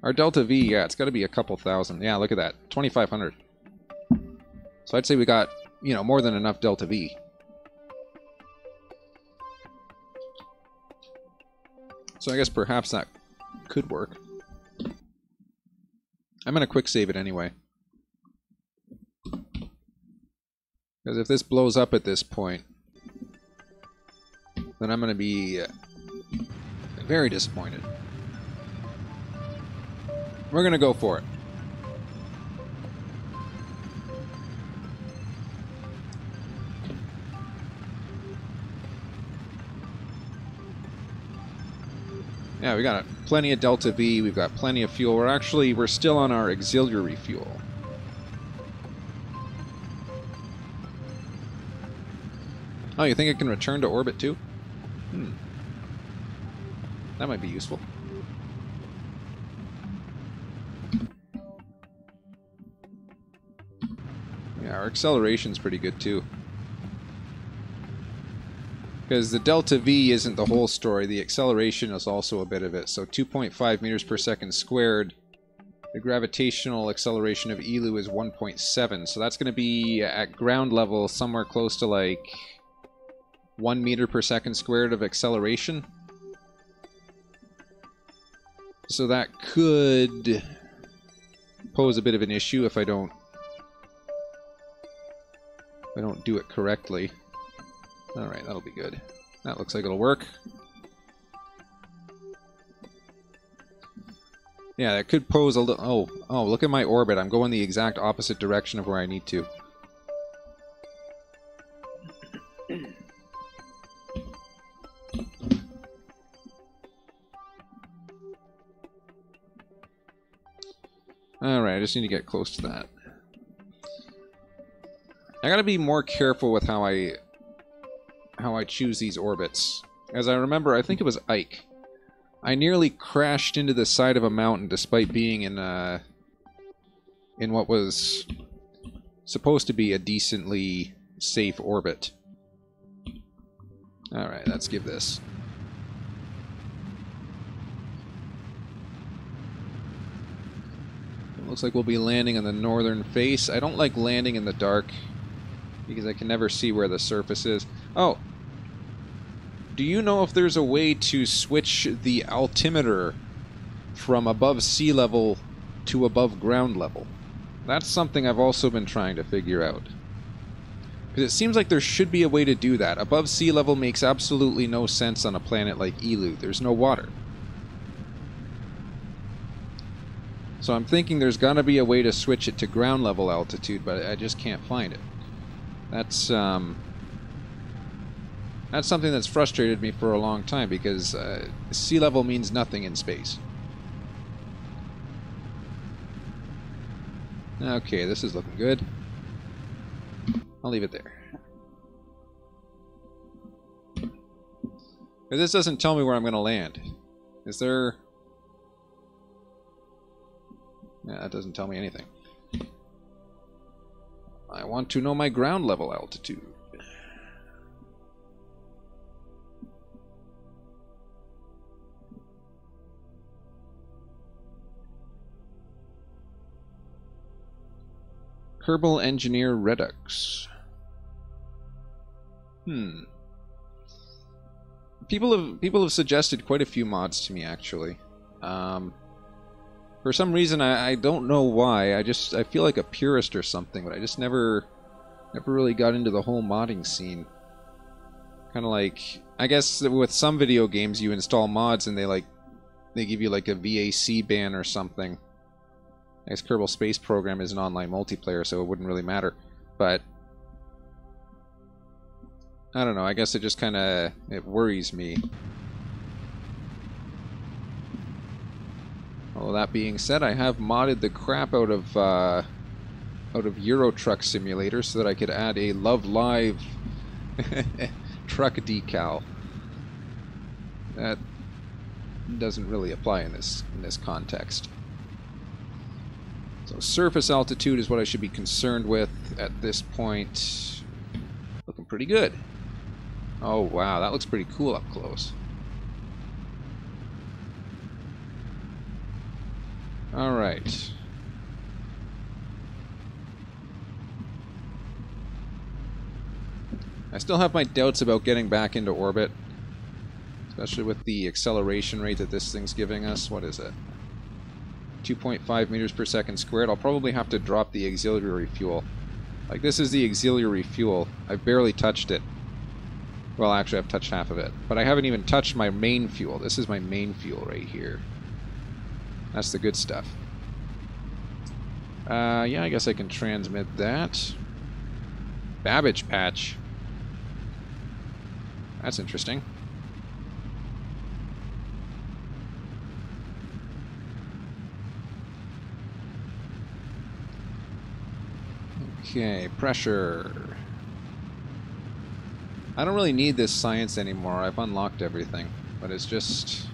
Our Delta V, yeah, it's got to be a couple thousand. Yeah, look at that. 2,500. So I'd say we got, you know, more than enough Delta V. So I guess perhaps that could work. I'm going to quick save it anyway. Because if this blows up at this point, then I'm going to be very disappointed. We're going to go for it. Yeah, we got plenty of Delta V, we've got plenty of fuel. We're still on our auxiliary fuel. Oh, you think it can return to orbit too? That might be useful. Yeah, our acceleration's pretty good too. Because the Delta V isn't the whole story, the acceleration is also a bit of it. So 2.5 meters per second squared. The gravitational acceleration of EELOO is 1.7. So that's going to be at ground level somewhere close to like 1 meter per second squared of acceleration. So that could pose a bit of an issue if I don't do it correctly. Alright, that'll be good. That looks like it'll work. Yeah, that could pose a little... Oh, look at my orbit. I'm going the exact opposite direction of where I need to. Alright, I just need to get close to that. I gotta be more careful with how I choose these orbits. As I remember, I think it was Ike. I nearly crashed into the side of a mountain despite being in what was supposed to be a decently safe orbit. Alright, let's give this. It looks like we'll be landing on the northern face. I don't like landing in the dark because I can never see where the surface is. Oh! Do you know if there's a way to switch the altimeter from above sea level to above ground level? That's something I've also been trying to figure out. Because it seems like there should be a way to do that. Above sea level makes absolutely no sense on a planet like EELOO. There's no water. So I'm thinking there's gotta be a way to switch it to ground level altitude, but I just can't find it. That's something that's frustrated me for a long time, because sea level means nothing in space. Okay, this is looking good. I'll leave it there. But this doesn't tell me where I'm going to land. Is there... Yeah, that doesn't tell me anything. I want to know my ground level altitude. Kerbal Engineer Redux. People have suggested quite a few mods to me, actually. For some reason, I don't know why. I feel like a purist or something, but I just never really got into the whole modding scene. Kind of like, I guess with some video games you install mods and they give you like a VAC ban or something. I guess Kerbal Space Program is an online multiplayer, so it wouldn't really matter. But I don't know, I guess it just kind of, it worries me. Well, that being said, I have modded the crap out of Euro Truck Simulator so that I could add a Love Live truck decal. That doesn't really apply in this context. So surface altitude is what I should be concerned with at this point. Looking pretty good. Oh wow, that looks pretty cool up close. Alright. I still have my doubts about getting back into orbit. Especially with the acceleration rate that this thing's giving us. What is it? 2.5 meters per second squared. I'll probably have to drop the auxiliary fuel. Like, this is the auxiliary fuel. I've barely touched it. Well, actually, I've touched half of it. But I haven't even touched my main fuel. This is my main fuel right here. That's the good stuff. Yeah, I guess I can transmit that. Babbage patch. That's interesting. Okay, pressure. I don't really need this science anymore. I've unlocked everything. But it's just...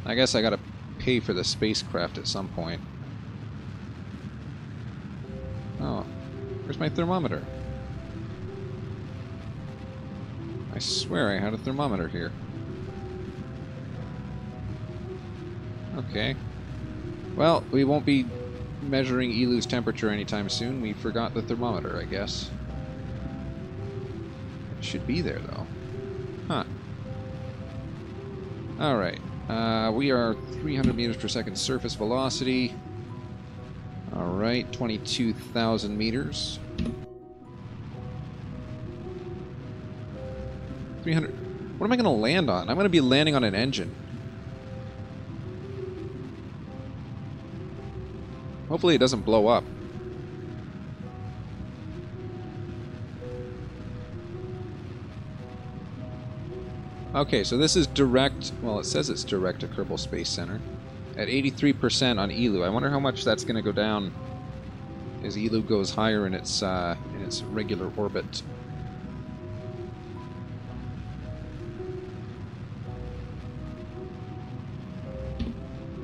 I guess I gotta pay for the spacecraft at some point. Oh, where's my thermometer? I swear I had a thermometer here. Okay. Well, we won't be measuring EELOO's temperature anytime soon. We forgot the thermometer, I guess. It should be there, though. Huh. Alright. We are 300 meters per second surface velocity. Alright, 22,000 meters. 300... What am I going to land on? I'm going to be landing on an engine. Hopefully it doesn't blow up. Okay, so this is direct, well, it says it's direct to Kerbal Space Center. At 83% on EELOO. I wonder how much that's going to go down as EELOO goes higher in its regular orbit.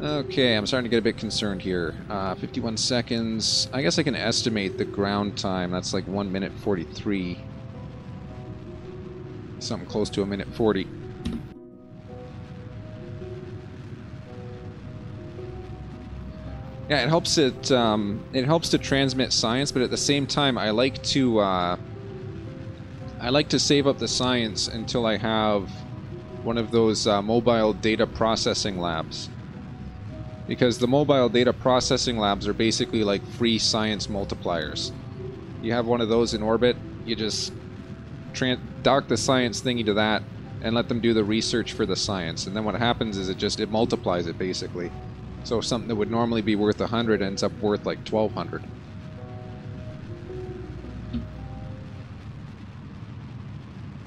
Okay, I'm starting to get a bit concerned here. 51 seconds. I guess I can estimate the ground time. That's like 1 minute 43. Something close to 1:40. Yeah, it helps to transmit science, but at the same time, I like to save up the science until I have one of those mobile data processing labs. Because the mobile data processing labs are basically like free science multipliers. You have one of those in orbit, you just dock the science thingy to that and let them do the research for the science. And then what happens is it multiplies it basically. So something that would normally be worth 100 ends up worth like 1,200.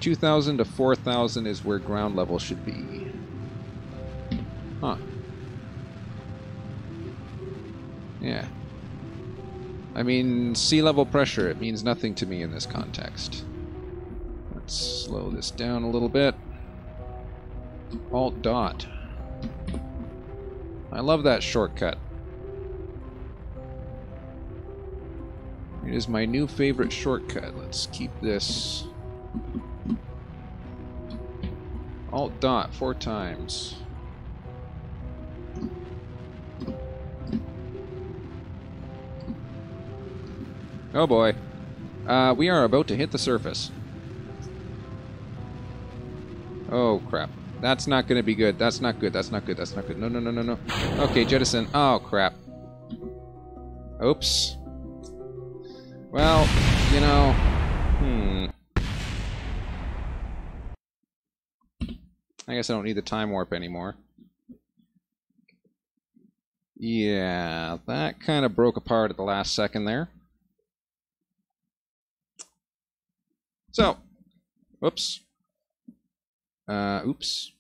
$2,000 to $4,000 is where ground level should be. Huh. Yeah. I mean, sea level pressure, it means nothing to me in this context. Let's slow this down a little bit. Alt dot. I love that shortcut. It is my new favorite shortcut. Let's keep this. Alt dot 4 times. Oh boy. We are about to hit the surface. Oh crap. That's not going to be good. That's not good. That's not good. That's not good. No, no, no, no, no. Okay, jettison. Oh crap. Oops. Well, you know... I guess I don't need the time warp anymore. Yeah, that kind of broke apart at the last second there. So, oops. Oops.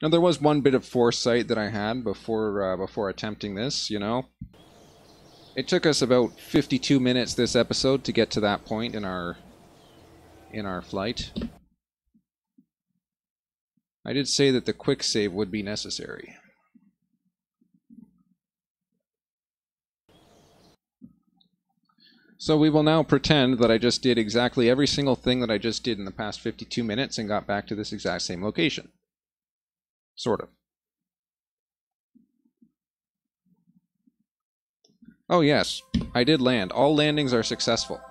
Now there was one bit of foresight that I had before attempting this, you know. It took us about 52 minutes this episode to get to that point in our flight. I did say that the quick save would be necessary. So we will now pretend that I just did exactly every single thing that I just did in the past 52 minutes and got back to this exact same location. Sort of. Oh yes, I did land. All landings are successful.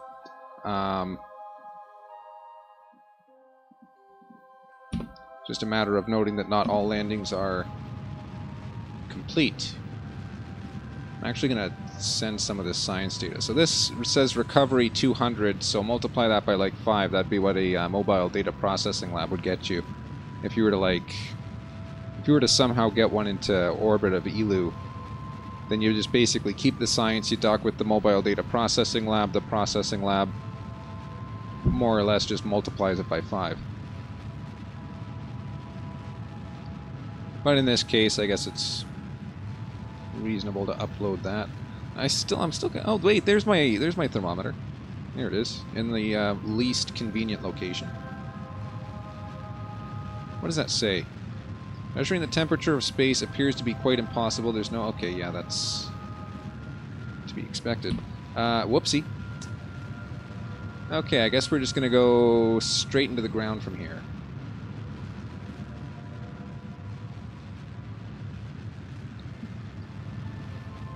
Just a matter of noting that not all landings are complete. I'm actually going to send some of this science data. So this says recovery 200, so multiply that by like 5. That'd be what a mobile data processing lab would get you. If you were to somehow get one into orbit of EELOO, then you just basically keep the science, you dock with the mobile data processing lab, the processing lab more or less just multiplies it by 5. But in this case, I guess it's reasonable to upload that. I'm still. Oh wait, there's my thermometer. There it is, in the least convenient location. What does that say? Measuring the temperature of space appears to be quite impossible. There's no. Okay, yeah, that's to be expected. Whoopsie. Okay, I guess we're just gonna go straight into the ground from here.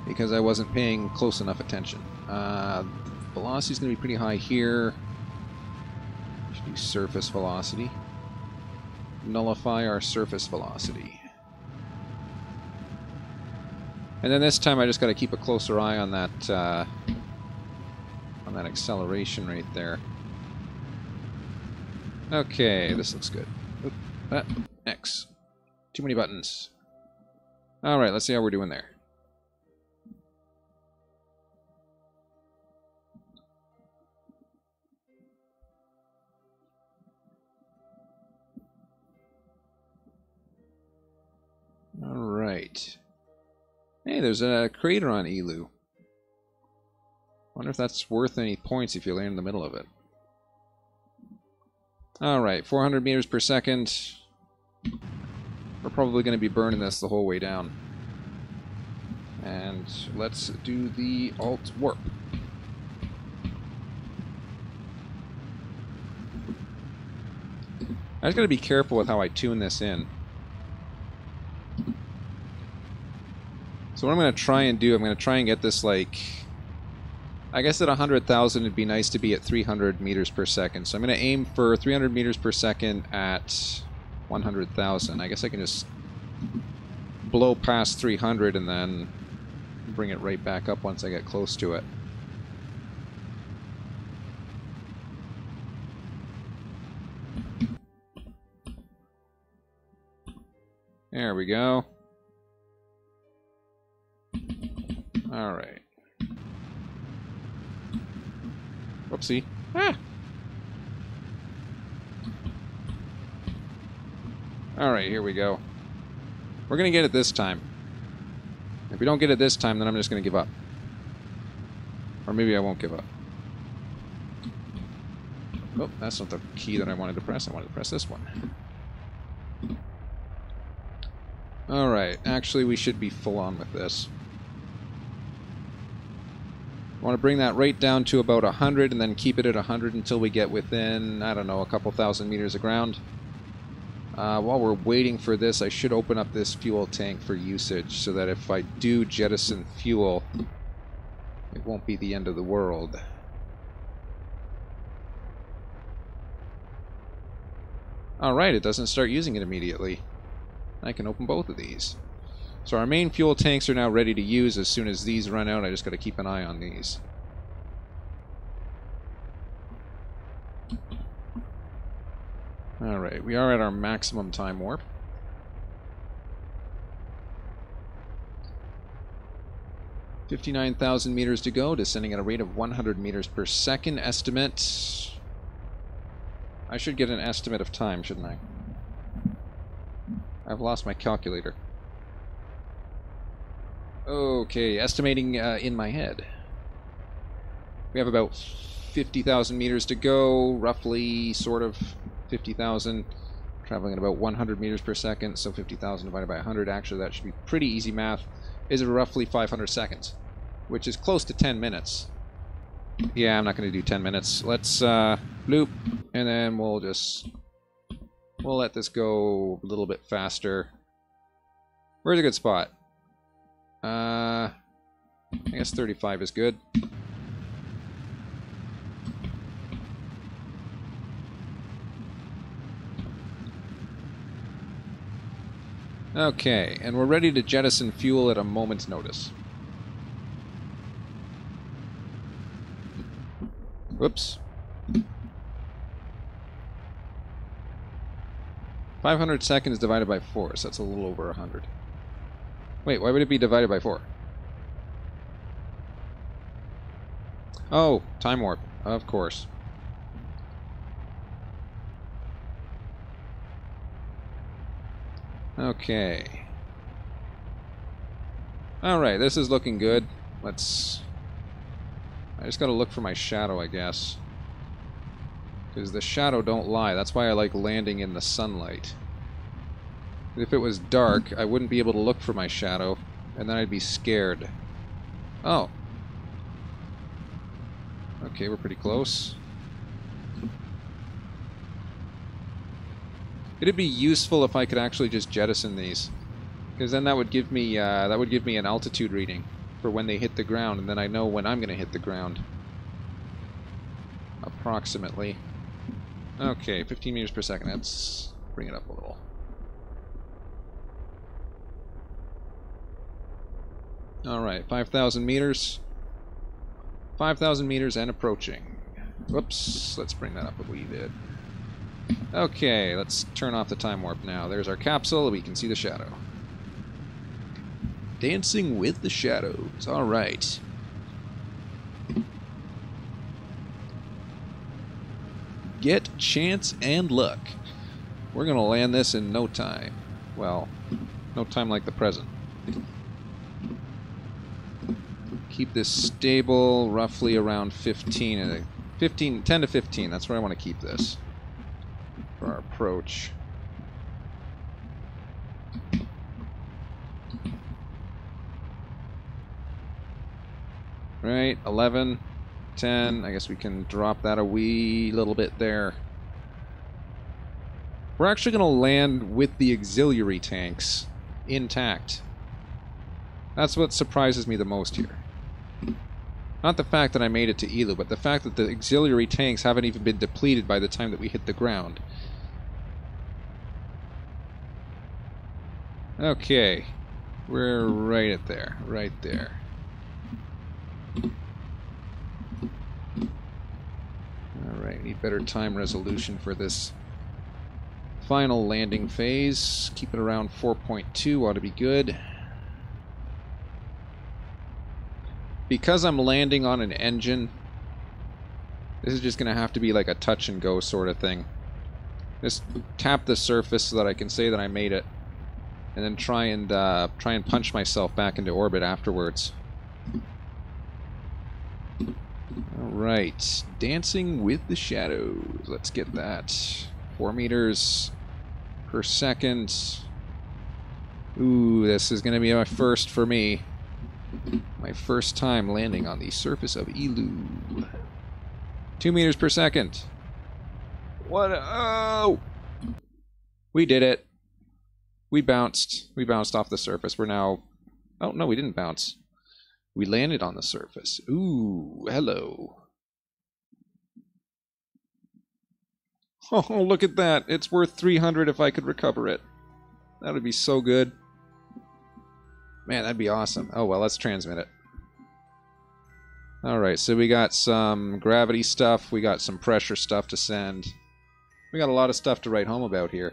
Because I wasn't paying close enough attention. Velocity's going to be pretty high here. Should do surface velocity. Nullify our surface velocity. And then this time I just got to keep a closer eye on that acceleration right there. Okay, this looks good. Oop, X. Too many buttons. Alright, let's see how we're doing there. Alright. Hey, there's a crater on EELOO. Wonder if that's worth any points if you land in the middle of it. Alright, 400 meters per second. We're probably going to be burning this the whole way down. And let's do the alt warp. I just got to be careful with how I tune this in. So what I'm going to try and do, I'm going to try and get this like... I guess at 100,000 it'd be nice to be at 300 meters per second. So I'm going to aim for 300 meters per second at 100,000. I guess I can just blow past 300 and then bring it right back up once I get close to it. There we go. Alright. Whoopsie. Ah! Alright, here we go. We're gonna get it this time. If we don't get it this time, then I'm just gonna give up. Or maybe I won't give up. Oh, that's not the key that I wanted to press. I wanted to press this one. Alright, actually we should be full on with this. I want to bring that right down to about 100 and then keep it at 100 until we get within, I don't know, a couple thousand meters of ground. While we're waiting for this, I should open up this fuel tank for usage so that if I do jettison fuel, it won't be the end of the world. Alright, it doesn't start using it immediately. I can open both of these. So our main fuel tanks are now ready to use. As soon as these run out, I just got to keep an eye on these. Alright, we are at our maximum time warp. $59,000 meters to go, descending at a rate of 100 meters per second. Estimate... I should get an estimate of time, shouldn't I? I've lost my calculator. Okay, estimating in my head. We have about 50,000 meters to go, roughly, sort of 50,000. Traveling at about 100 meters per second, so 50,000 divided by 100, actually that should be pretty easy math, is roughly 500 seconds, which is close to 10 minutes. Yeah, I'm not going to do 10 minutes. Let's loop, and then we'll let this go a little bit faster. Where's a good spot? I guess 35 is good. Okay, and we're ready to jettison fuel at a moment's notice. Whoops. 500 seconds divided by 4, so that's a little over 100. Wait, why would it be divided by 4? Oh, time warp, of course. Okay. Alright, this is looking good. Let's... I just gotta look for my shadow, I guess. Because the shadow don't lie. That's why I like landing in the sunlight. If it was dark, I wouldn't be able to look for my shadow, and then I'd be scared. Oh. Okay, we're pretty close. It'd be useful if I could actually just jettison these, because then that would give me an altitude reading for when they hit the ground, and then I know when I'm going to hit the ground. Approximately. Okay, 15 meters per second. Let's bring it up a little. Alright, 5,000 meters. 5,000 meters and approaching. Whoops, let's bring that up a wee bit. Okay, let's turn off the time warp now. There's our capsule, we can see the shadow. Dancing with the shadows. All right. Get chance and luck. We're going to land this in no time. Well, no time like the present. Keep this stable, roughly around 10 to 15. That's where I want to keep this for our approach. Right, 11, 10. I guess we can drop that a wee little bit there. We're actually going to land with the auxiliary tanks intact. That's what surprises me the most here. Not the fact that I made it to EELOO, but the fact that the auxiliary tanks haven't even been depleted by the time that we hit the ground. Okay. We're right at there. Right there. Alright, need better time resolution for this final landing phase. Keep it around 4.2, ought to be good. Because I'm landing on an engine, this is just going to have to be like a touch and go sort of thing. Just tap the surface so that I can say that I made it, and then try and punch myself back into orbit afterwards. Alright, dancing with the shadows. Let's get that. 4 meters per second. Ooh, this is going to be my first for me. My first time landing on the surface of EELOO. 2 meters per second. What? Oh! We did it. We bounced. We bounced off the surface. We're now... Oh, no, we didn't bounce. We landed on the surface. Ooh, hello. Oh, look at that. It's worth 300 if I could recover it. That would be so good. Man, that'd be awesome. Oh, well, let's transmit it. Alright, so we got some gravity stuff. We got some pressure stuff to send. We got a lot of stuff to write home about here.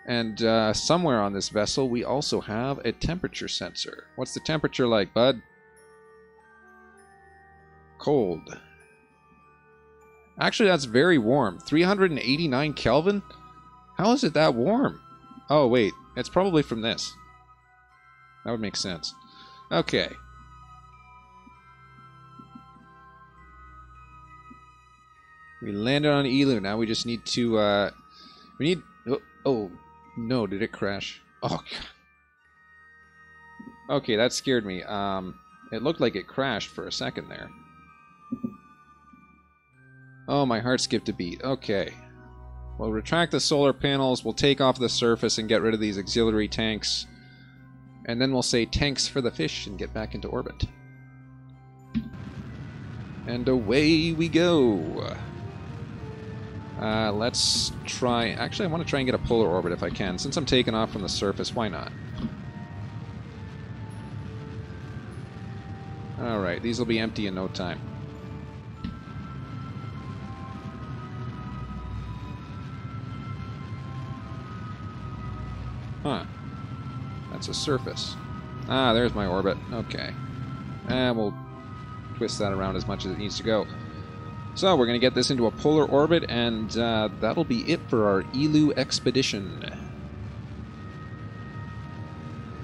And somewhere on this vessel, we also have a temperature sensor. What's the temperature like, bud? Cold. Actually, that's very warm. 389 Kelvin? How is it that warm? Oh, wait. It's probably from this. That would make sense. Okay. We landed on EELOO. Now we just need to, we need... Oh, no, did it crash? Oh, God. Okay, that scared me. It looked like it crashed for a second there. Oh, my heart skipped a beat. Okay. We'll retract the solar panels, we'll take off the surface and get rid of these auxiliary tanks. And then we'll say tanks for the fish and get back into orbit. And away we go. Let's try... Actually, I want to try and get a polar orbit if I can. Since I'm taking off from the surface, why not? Alright, these will be empty in no time. Huh. That's a surface. Ah, there's my orbit. Okay. And we'll twist that around as much as it needs to go. So, we're going to get this into a polar orbit, and that'll be it for our EELOO expedition.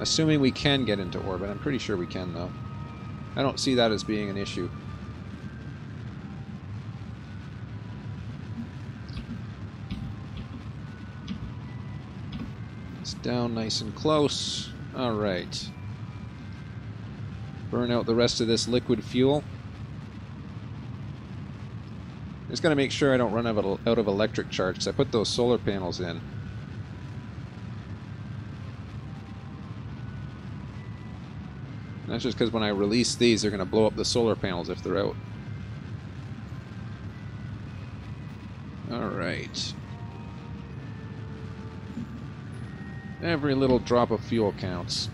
Assuming we can get into orbit. I'm pretty sure we can, though. I don't see that as being an issue. It's down nice and close. Alright. Burn out the rest of this liquid fuel. Just gotta make sure I don't run out of electric charge, because I put those solar panels in. And that's just because when I release these, they're gonna blow up the solar panels if they're out. Alright. Every little drop of fuel counts.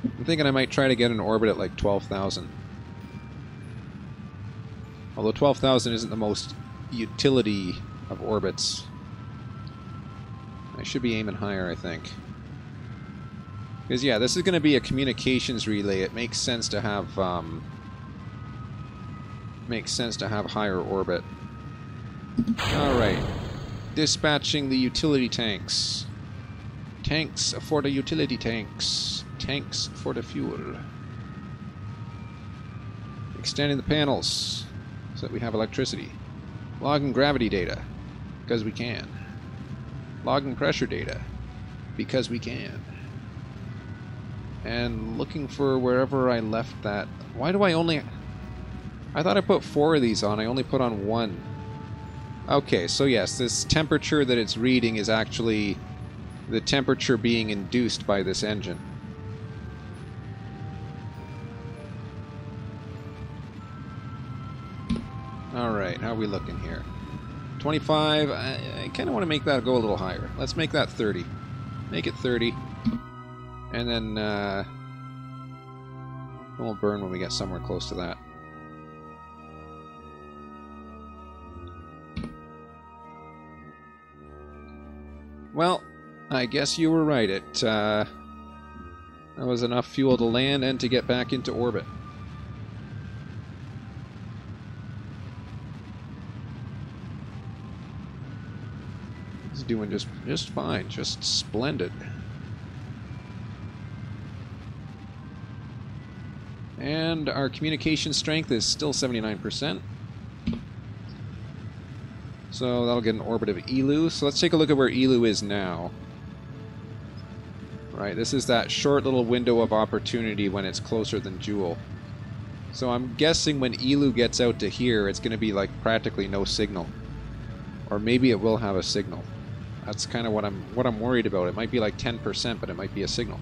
I'm thinking I might try to get an orbit at like 12,000. Although 12,000 isn't the most utility of orbits. I should be aiming higher, I think. Because, yeah, this is going to be a communications relay. It makes sense to have, higher orbit. Alright. Dispatching the utility tanks. Tanks for the utility tanks. Tanks for the fuel. Extending the panels so that we have electricity. Logging gravity data. Because we can. Logging pressure data. Because we can. And looking for wherever I left that. Why do I only... I thought I put 4 of these on. I only put on 1. Okay, so yes, this temperature that it's reading is actually the temperature being induced by this engine. Alright, how are we looking here? 25. I kind of want to make that go a little higher. Let's make that 30. Make it 30. And then we'll burn when we get somewhere close to that. Well, I guess you were right. That was enough fuel to land and to get back into orbit. It's doing just fine, just splendid. And our communication strength is still 79%. So that'll get an orbit of EELOO. So let's take a look at where EELOO is now. Right, this is that short little window of opportunity when it's closer than Joule. So I'm guessing when EELOO gets out to here, it's going to be like practically no signal. Or maybe it will have a signal. That's kind of what I'm worried about. It might be like 10%, but it might be a signal.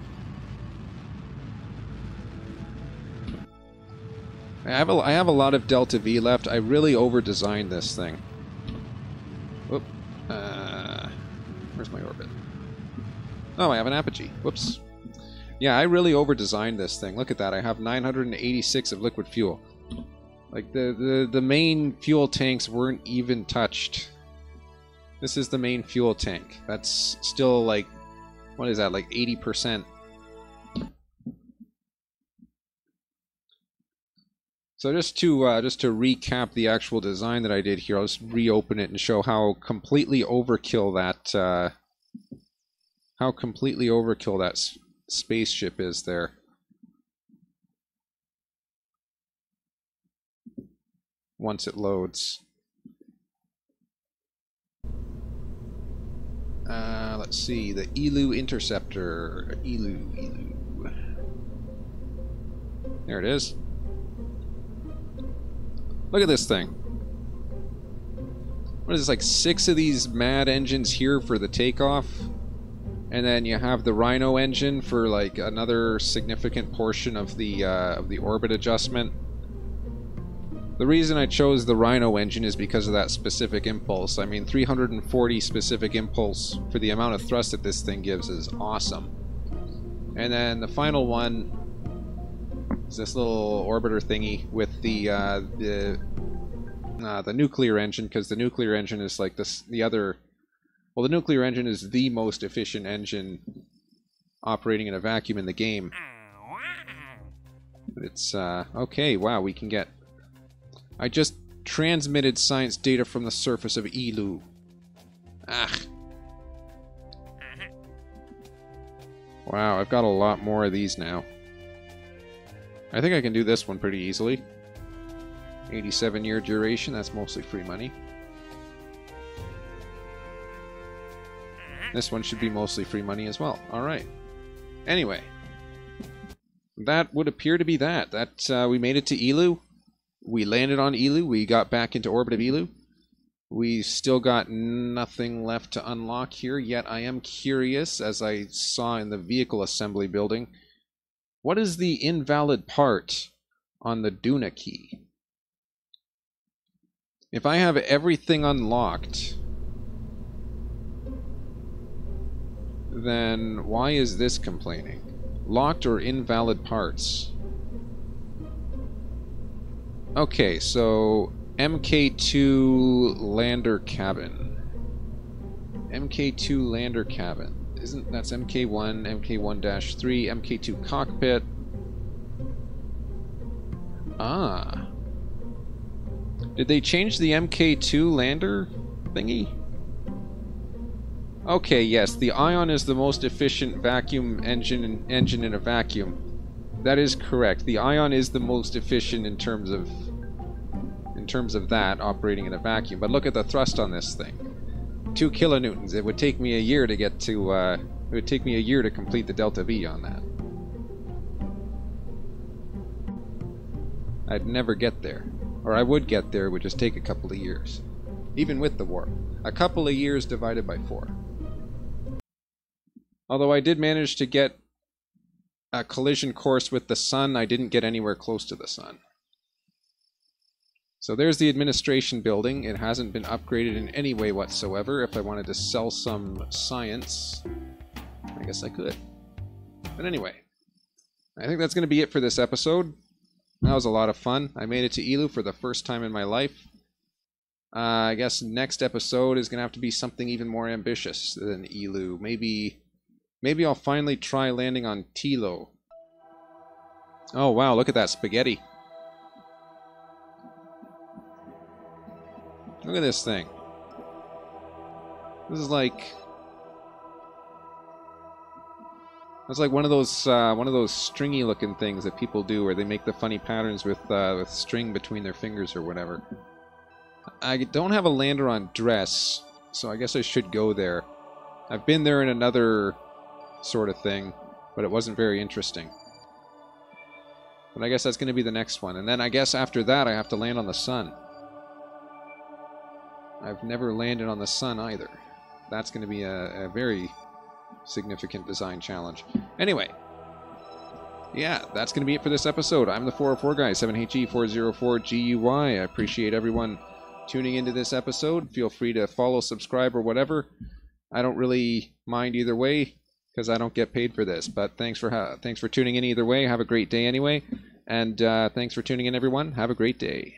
I have a lot of Delta V left. I really over-designed this thing. Whoop. Where's my orbit? Oh, I have an apogee. Whoops. Yeah, I really over-designed this thing. Look at that. I have 986 of liquid fuel. Like, the main fuel tanks weren't even touched. This is the main fuel tank. That's still, like, what is that, like 80%? So just to recap the actual design that I did here, I'll just reopen it and show how completely overkill that spaceship is there. Once it loads. Let's see, the EELOO interceptor. EELOO. There it is. Look at this thing. What is this, like 6 of these mad engines here for the takeoff? And then you have the Rhino engine for like another significant portion of the orbit adjustment. The reason I chose the Rhino engine is because of that specific impulse. I mean, 340 specific impulse for the amount of thrust that this thing gives is awesome. And then the final one is this little orbiter thingy with the nuclear engine, because the nuclear engine is like the other. Well, the nuclear engine is the most efficient engine operating in a vacuum in the game. But it's okay. Wow, we can get. I just transmitted science data from the surface of EELOO. Ah. Wow, I've got a lot more of these now. I think I can do this one pretty easily. 87-year duration, that's mostly free money. This one should be mostly free money as well. Alright. Anyway. That would appear to be that. We made it to EELOO. We landed on EELOO. We got back into orbit of EELOO. We still got nothing left to unlock here, yet I am curious, as I saw in the vehicle assembly building, what is the invalid part on the Duna key? If I have everything unlocked, then why is this complaining? Locked or invalid parts? Okay, so MK2 lander cabin. MK2 lander cabin. That's MK1, MK1-3, MK2 cockpit. Ah. Did they change the MK2 lander thingy? Okay, yes, the Ion is the most efficient vacuum engine in a vacuum. That is correct. The Ion is the most efficient in terms of that, operating in a vacuum. But look at the thrust on this thing. 2 kilonewtons. It would take me a year to get to, it would take me a year to complete the Delta V on that. I'd never get there. Or I would get there, it would just take a couple of years. Even with the warp. A couple of years divided by 4. Although I did manage to get a collision course with the sun, I didn't get anywhere close to the sun. So there's the administration building. It hasn't been upgraded in any way whatsoever. If I wanted to sell some science, I guess I could. But anyway, I think that's going to be it for this episode. That was a lot of fun. I made it to EELOO for the first time in my life. I guess next episode is going to have to be something even more ambitious than EELOO. Maybe I'll finally try landing on EELOO. Oh wow, look at that spaghetti. Look at this thing. This is like... It's like one of those stringy looking things that people do where they make the funny patterns with string between their fingers or whatever. I don't have a lander on Dress, so I guess I should go there. I've been there in another sort of thing, but it wasn't very interesting. But I guess that's going to be the next one. And then I guess after that I have to land on the sun. I've never landed on the sun either. That's going to be a very significant design challenge. Anyway, yeah, that's going to be it for this episode. I'm the 404 guy, 7HE404GUY. I appreciate everyone tuning into this episode. Feel free to follow, subscribe, or whatever. I don't really mind either way because I don't get paid for this. But thanks for tuning in either way. Have a great day anyway. And thanks for tuning in, everyone. Have a great day.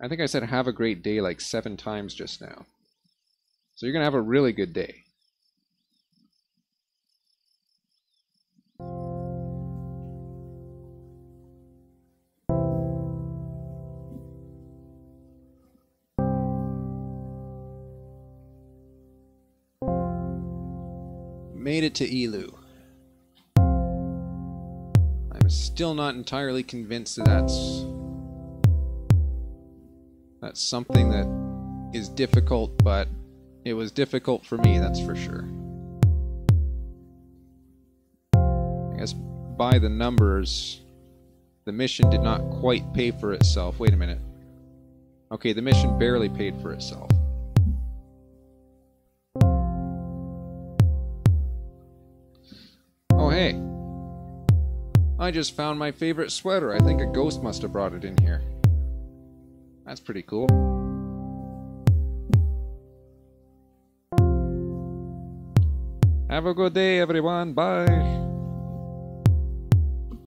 I think I said have a great day like 7 times just now. So you're going to have a really good day. Made it to EELOO. I'm still not entirely convinced that that's something that is difficult, but it was difficult for me, that's for sure. I guess by the numbers, the mission did not quite pay for itself. Wait a minute. Okay, the mission barely paid for itself. Oh, hey. I just found my favorite sweater. I think a ghost must have brought it in here. That's pretty cool. Have a good day, everyone. Bye.